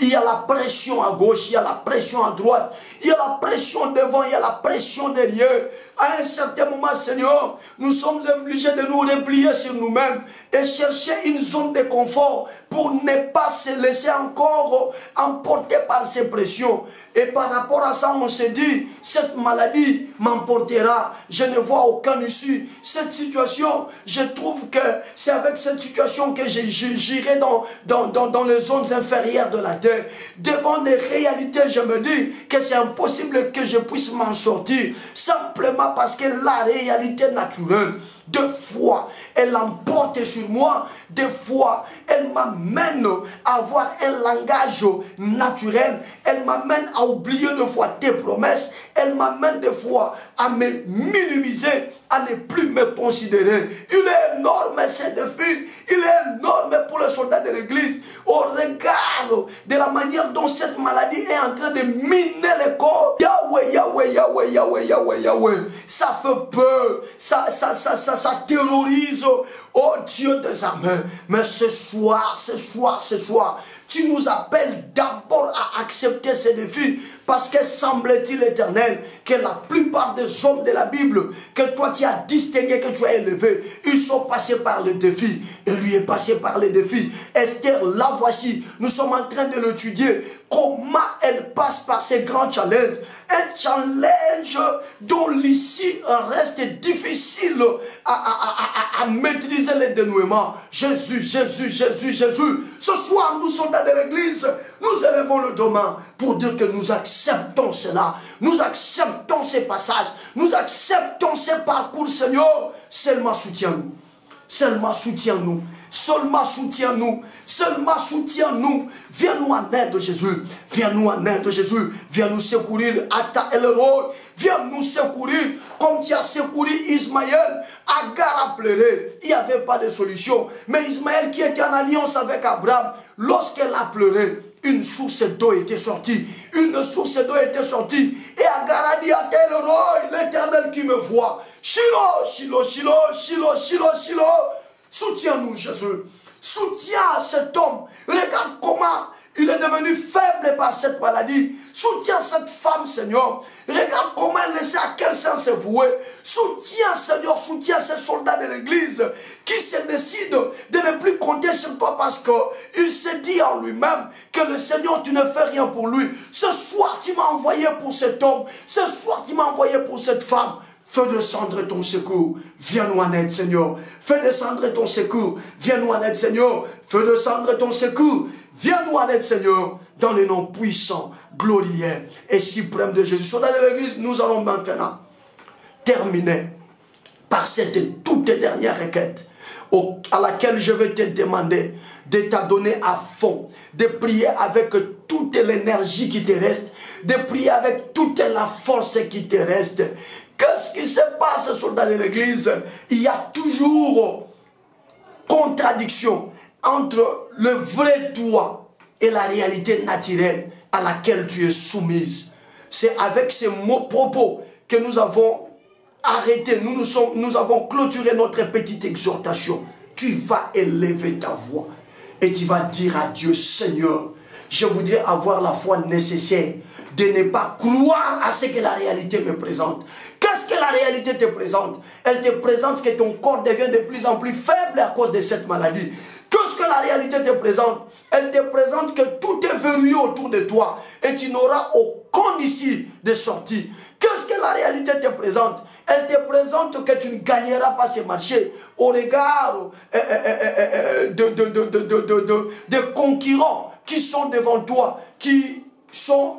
Il y a la pression à gauche, il y a la pression à droite, il y a la pression devant, il y a la pression derrière. À un certain moment, Seigneur, nous sommes obligés de nous replier sur nous-mêmes et chercher une zone de confort pour ne pas se laisser encore emporter par ces pressions. Et par rapport à ça, on se dit, cette maladie m'emportera, je ne vois aucun issue. Cette situation, je trouve que c'est avec cette situation que j'irai dans les zones inférieures de la terre. Devant des réalités, je me dis que c'est impossible que je puisse m'en sortir. Simplement parce que la réalité naturelle, des fois, elle l'emporte sur moi. Des fois, elle m'amène à avoir un langage naturel. Elle m'amène à oublier des fois tes promesses. Elle m'amène des fois à me minimiser, à ne plus me considérer. Il est énorme ce défi. Il est énorme pour les soldats de l'église. Au regard de la manière dont cette maladie est en train de miner le corps. Yahweh, Yahweh, Yahweh, Yahweh, Yahweh, Yahweh. Ça fait peur. Ça terrorise. Oh Dieu des armées. Mais ce soir, tu nous appelles d'abord à accepter ces défis. Parce que semble-t-il éternel que la plupart des hommes de la Bible que toi tu as distingué, que tu as élevé, ils sont passés par le défi. Et lui est passé par le défi. Esther, la voici. Nous sommes en train de l'étudier. Comment elle passe par ces grands challenges. Un challenge dont l'issue reste difficile à maîtriser les dénouements. Jésus, Jésus, Jésus, Jésus. Ce soir, nous soldats de l'église, nous élevons le demain pour dire que nous acceptons cela. Nous acceptons ces passages. Nous acceptons ces parcours, Seigneur. Seulement soutiens-nous. Seulement soutiens-nous. Seulement soutiens-nous. Seulement soutiens-nous. Viens-nous en aide, Jésus. Viens-nous en aide, Jésus. Viens nous secourir. Ata Elroy. Viens nous secourir. Comme tu as secouru Ismaël. Agar a pleuré. Il n'y avait pas de solution. Mais Ismaël qui était en alliance avec Abraham, lorsqu'elle a pleuré, une source d'eau était sortie. Une source d'eau était sortie. Et Agar a dit à Elroy, l'Éternel qui me voit. Shiloh, Shiloh, Shiloh, Shiloh, Shiloh, Shiloh. Soutiens-nous, Jésus. Soutiens cet homme. Regarde comment il est devenu faible par cette maladie. Soutiens cette femme, Seigneur. Regarde comment elle sait à quel sens se vouer. Soutiens, Seigneur, soutiens ces soldats de l'église qui se décident de ne plus compter sur toi parce qu'il se dit en lui-même que le Seigneur, tu ne fais rien pour lui. Ce soir, tu m'as envoyé pour cet homme. Ce soir, tu m'as envoyé pour cette femme. Fais descendre ton secours, viens-nous en aide, Seigneur. Fais descendre ton secours, viens-nous en aide, Seigneur. Fais descendre ton secours, viens-nous en aide, Seigneur. Dans le nom puissant, glorieux et suprême de Jésus. Soldats de l'église, nous allons maintenant terminer par cette toute dernière requête à laquelle je vais te demander de t'adonner à fond, de prier avec toute l'énergie qui te reste, de prier avec toute la force qui te reste. Qu'est-ce qui se passe, soldats de l'église? Il y a toujours contradiction entre le vrai toi et la réalité naturelle à laquelle tu es soumise. C'est avec ces mots propos que nous avons arrêté, nous avons clôturé notre petite exhortation. Tu vas élever ta voix et tu vas dire à Dieu, Seigneur, je voudrais avoir la foi nécessaire de ne pas croire à ce que la réalité me présente. Qu'est-ce que la réalité te présente? Elle te présente que ton corps devient de plus en plus faible à cause de cette maladie. Qu'est-ce que la réalité te présente? Elle te présente que tout est verrouillé autour de toi et tu n'auras aucune issue de sortie. Qu'est-ce que la réalité te présente? Elle te présente que tu ne gagneras pas ce marché au regard de concurrents qui sont devant toi, qui sont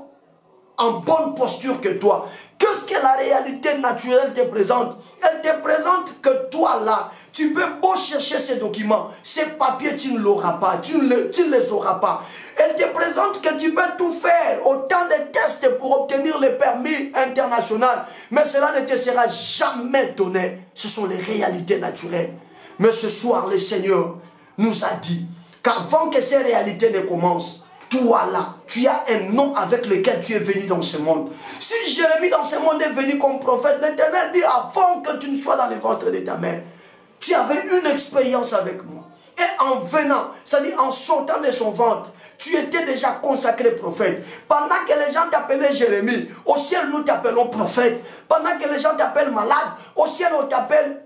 en bonne posture que toi. Qu'est-ce que la réalité naturelle te présente? Elle te présente que toi là, tu peux beau chercher ces documents, ces papiers, tu ne l'auras pas, tu ne les auras pas. Elle te présente que tu peux tout faire, autant de tests pour obtenir le permis international, mais cela ne te sera jamais donné. Ce sont les réalités naturelles. Mais ce soir, le Seigneur nous a dit qu'avant que ces réalités ne commencent, toi là, tu as un nom avec lequel tu es venu dans ce monde. Si Jérémie dans ce monde est venu comme prophète, l'Éternel dit avant que tu ne sois dans le ventre de ta mère, tu avais une expérience avec moi. Et en venant, c'est-à-dire en sortant de son ventre, tu étais déjà consacré prophète. Pendant que les gens t'appelaient Jérémie, au ciel nous t'appelons prophète. Pendant que les gens t'appellent malade, au ciel on t'appelle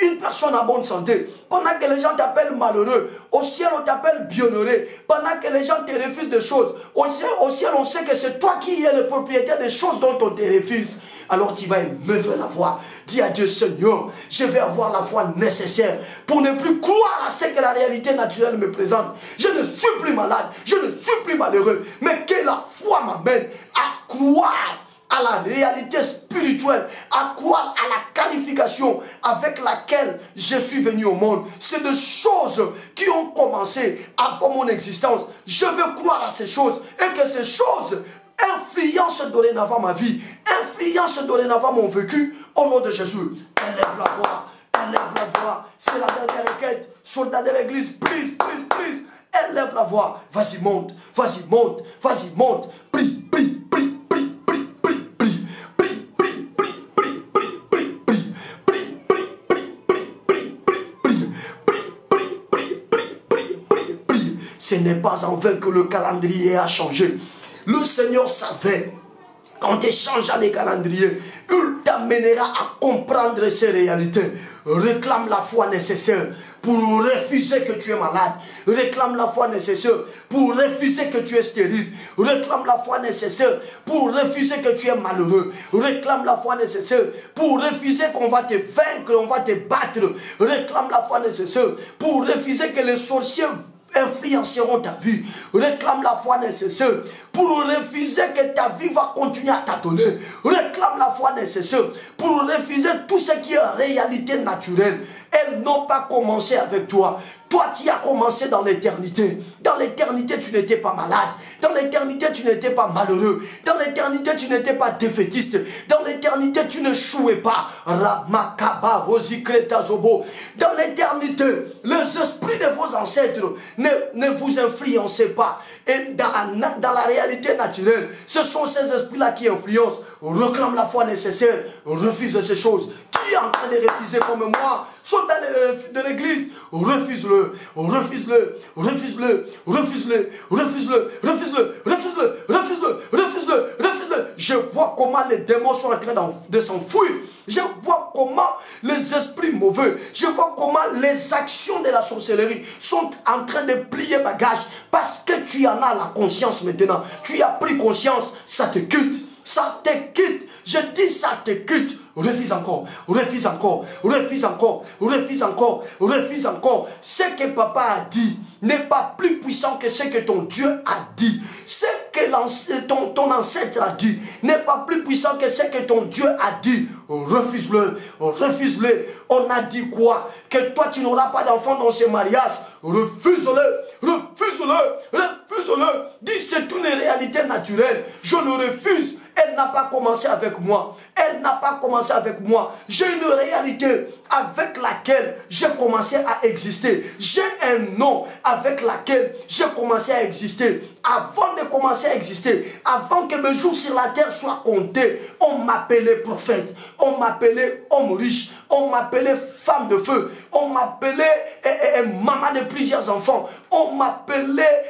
une personne en bonne santé. Pendant que les gens t'appellent malheureux, au ciel on t'appelle bienheureux. Pendant que les gens te refusent des choses, au ciel on sait que c'est toi qui es le propriétaire des choses dont on te refuse. Alors tu vas lever la voix. Dis à Dieu, Seigneur, je vais avoir la foi nécessaire pour ne plus croire à ce que la réalité naturelle me présente. Je ne suis plus malade, je ne suis plus malheureux, mais que la foi m'amène à croire à la réalité spirituelle, à croire à la qualification avec laquelle je suis venu au monde. C'est des choses qui ont commencé avant mon existence. Je veux croire à ces choses et que ces choses influencent dorénavant ma vie, influencent dorénavant mon vécu au nom de Jésus. Élève la voix, élève la voix. C'est la dernière requête. Soldats de l'église, please, please, please. Élève la voix. Vas-y, monte, vas-y, monte, vas-y, monte. Prie, prie, prie. Ce n'est pas en vain que le calendrier a changé. Le Seigneur savait, quand tu changes les calendriers, il t'amènera à comprendre ces réalités. Réclame la foi nécessaire pour refuser que tu es malade. Réclame la foi nécessaire pour refuser que tu es stérile. Réclame la foi nécessaire pour refuser que tu es malheureux. Réclame la foi nécessaire pour refuser qu'on va te vaincre, on va te battre. Réclame la foi nécessaire pour refuser que les sorciers influenceront ta vie. Réclame la foi nécessaire pour refuser que ta vie va continuer à t'attendre. Réclame la foi nécessaire pour refuser tout ce qui est réalité naturelle. Elles n'ont pas commencé avec toi. Toi, tu as commencé dans l'éternité. Dans l'éternité, tu n'étais pas malade. Dans l'éternité, tu n'étais pas malheureux. Dans l'éternité, tu n'étais pas défaitiste. Dans l'éternité, tu ne chouais pas. Ramakaba, Rosikreta, Zobo. Dans l'éternité, les esprits de vos ancêtres ne vous influencez pas. Et dans la réalité naturelle, ce sont ces esprits-là qui influencent. Réclame la foi nécessaire. Refuse ces choses. Qui est en train de refuser comme moi? Soldat de l'église, refuse-le, refuse-le, refuse-le, refuse-le, refuse-le, refuse-le, refuse-le, refuse-le, refuse-le, refuse-le. Je vois comment les démons sont en train de s'enfuir. Je vois comment les esprits mauvais, je vois comment les actions de la sorcellerie sont en train de plier bagage parce que tu en as la conscience maintenant. Tu as pris conscience, ça te quitte. Ça te quitte. Je dis ça te quitte. Refuse encore, refuse encore, refuse encore, refuse encore, refuse encore. Ce que papa a dit n'est pas plus puissant que ce que ton Dieu a dit. Ce que ton ancêtre a dit n'est pas plus puissant que ce que ton Dieu a dit. Refuse-le, refuse-le. On a dit quoi? Que toi tu n'auras pas d'enfant dans ce mariage. Refuse-le, refuse-le, refuse-le. Dis c'est une réalité naturelle. Je le refuse. Elle n'a pas commencé avec moi. Elle n'a pas commencé avec moi. J'ai une réalité avec laquelle j'ai commencé à exister. J'ai un nom avec laquelle j'ai commencé à exister. Avant de commencer à exister, avant que mes jours sur la terre soient comptés, on m'appelait prophète, on m'appelait homme riche, on m'appelait femme de feu, on m'appelait maman de plusieurs enfants, on m'appelait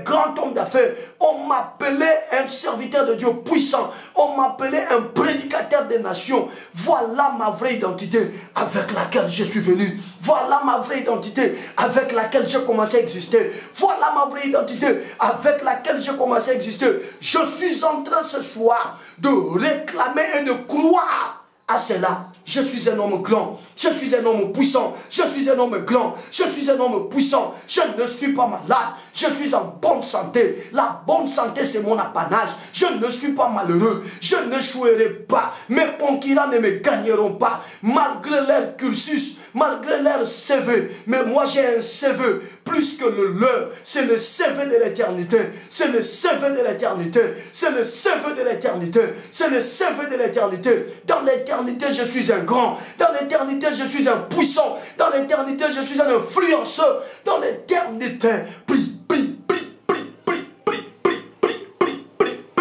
grand homme d'affaires, on m'appelait un serviteur de Dieu puissant, on m'appelait un prédicateur des nations. Voilà ma vraie identité avec laquelle je suis venu. Voilà ma vraie identité avec laquelle j'ai commencé à exister. Voilà ma vraie identité avec laquelle j'ai commencé à exister. Je suis en train ce soir de réclamer et de croire à cela. Je suis un homme grand, je suis un homme puissant, je suis un homme grand, je suis un homme puissant, je ne suis pas malade, je suis en bonne santé. La bonne santé c'est mon apanage, je ne suis pas malheureux, je ne jouerai pas, mes concurrents ne me gagneront pas, malgré leur cursus, malgré leur CV, mais moi j'ai un CV plus que le leur, c'est le CV de l'éternité, c'est le CV de l'éternité, c'est le CV de l'éternité, c'est le CV de l'éternité. Dans l'éternité je suis un grand, dans l'éternité je suis un puissant, dans l'éternité je suis un influenceur, dans l'éternité, prie, prie, prie, prie, prie, prie, prie, prie, prie, prie,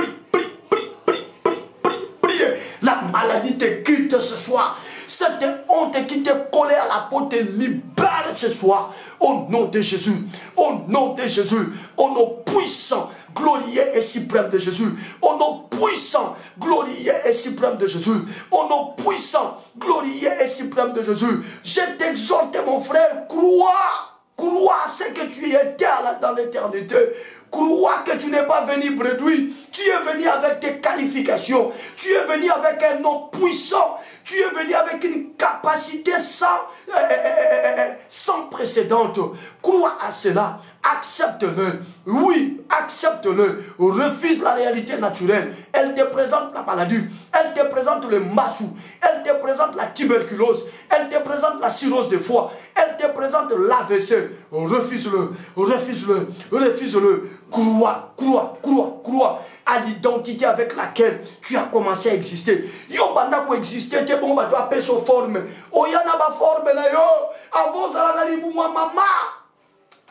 prie, prie, prie, prie. La maladie te quitte ce soir. Cette honte qui t'est collée à la peau te libère ce soir. Au nom de Jésus, au nom de Jésus, au nom puissant, glorieux et suprême de Jésus, au nom puissant, glorieux et suprême de Jésus, au nom puissant, glorieux et suprême de Jésus. Je t'exhorte mon frère, crois ce que tu étais dans l'éternité. Crois que tu n'es pas venu bredouille. Tu es venu avec tes qualifications. Tu es venu avec un nom puissant. Tu es venu avec une capacité sans précédent. Crois à cela. Accepte-le. Oui, accepte-le. Refuse la réalité naturelle. Elle te présente la maladie. Elle te présente le massou. Elle te présente la tuberculose. Elle te présente la cirrhose de foie. Elle te présente l'AVC. Refuse-le. Refuse-le. Refuse-le. Crois, crois, crois, crois à l'identité avec laquelle tu as commencé à exister. Yo banda ko exister te bon ba do appeler so forme. Oyana ba forme na yo. Avant ça na libu mama.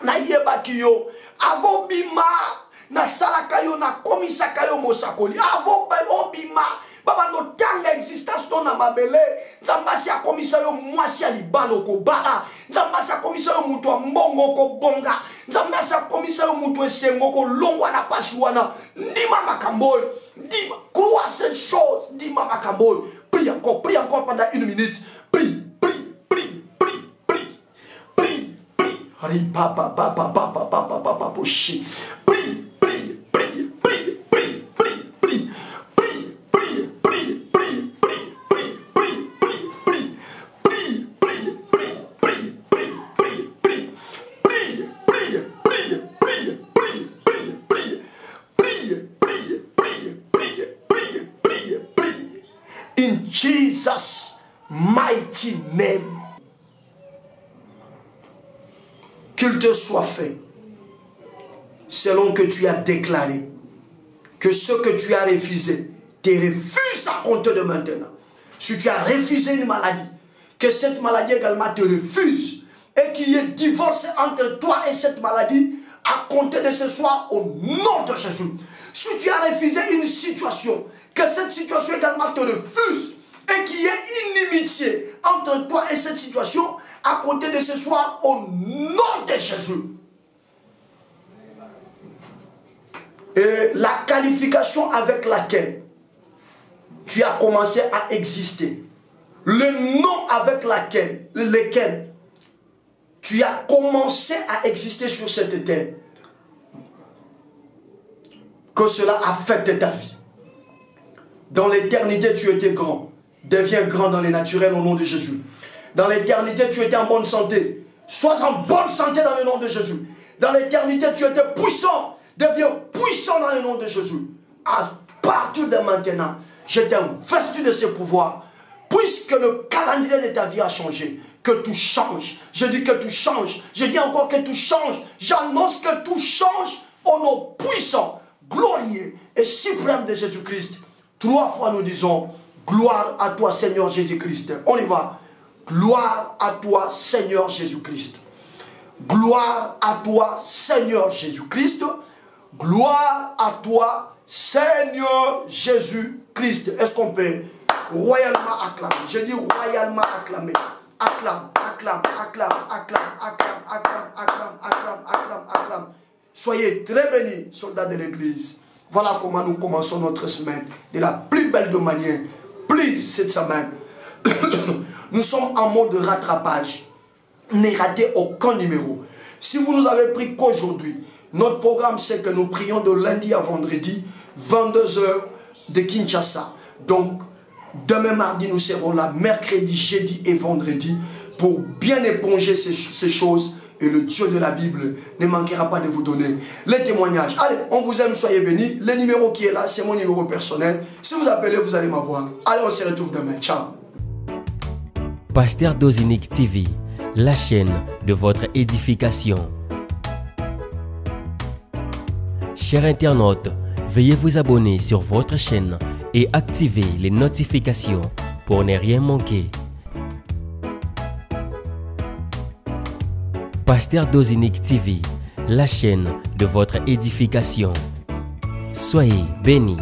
Na yeba kiyo. Avant bima na salaka yo na komisaka yo mosakoli. Avant bima baba no tanga existence don na mabele. Nzambasi a komisa yo mwasi ya libano ko bala. Nzambasi a komisa yo mutu wa mbongo ko bonga. Nzambasi a komisa yo mutu esengo ko longwa na pasiwana. Ndima makamboy. Ndima crois ces choses. Ndima makamboy. Prie encore pendant 1 minute. Prie, prie, prie, prie, prie, prie, prie. Prie, papa, papa, papa, papa, papa, poché. Prie, prie, prie, prie, prie, prie, prie. Jesus' mighty name. Qu'il te soit fait selon que tu as déclaré, que ce que tu as refusé te refuse à compter de maintenant. Si tu as refusé une maladie, que cette maladie également te refuse et qu'il y ait divorce entre toi et cette maladie à compter de ce soir au nom de Jésus. Si tu as refusé une situation, que cette situation également te refuse et qu'il y ait inimitié entre toi et cette situation à compter de ce soir au nom de Jésus. Et la qualification avec laquelle tu as commencé à exister, le nom avec lequel tu as commencé à exister sur cette terre, que cela affecte ta vie. Dans l'éternité, tu étais grand. Deviens grand dans les naturels au nom de Jésus. Dans l'éternité, tu étais en bonne santé. Sois en bonne santé dans le nom de Jésus. Dans l'éternité, tu étais puissant. Deviens puissant dans le nom de Jésus. À partir de maintenant, je t'investis de ce pouvoir. Puisque le calendrier de ta vie a changé, que tout change. Je dis que tout change. Je dis encore que tout change. J'annonce que tout change au nom puissant, glorieux et suprême de Jésus-Christ. 3 fois nous disons, gloire à toi Seigneur Jésus-Christ. On y va. Gloire à toi Seigneur Jésus-Christ. Gloire à toi Seigneur Jésus-Christ. Gloire à toi Seigneur Jésus-Christ. Est-ce qu'on peut royalement acclamer? Je dis royalement acclamer. Acclame, acclame, acclame, acclame, acclame, acclame, acclame, acclame, acclame, acclame. Soyez très bénis, soldats de l'église. Voilà comment nous commençons notre semaine de la plus belle de manière. Please, cette semaine, nous sommes en mode rattrapage. Ne ratez aucun numéro. Si vous nous avez pris qu'aujourd'hui, notre programme c'est que nous prions de lundi à vendredi, 22 h de Kinshasa. Donc, demain mardi, nous serons là, mercredi, jeudi et vendredi, pour bien éponger ces choses. Et le Dieu de la Bible ne manquera pas de vous donner les témoignages. Allez, on vous aime, soyez bénis. Le numéro qui est là, c'est mon numéro personnel. Si vous appelez, vous allez m'avoir. Allez, on se retrouve demain. Ciao. Pasteur Dozinique TV, la chaîne de votre édification. Chers internautes, veuillez vous abonner sur votre chaîne et activer les notifications pour ne rien manquer. Pasteur Dozinique TV, la chaîne de votre édification. Soyez bénis.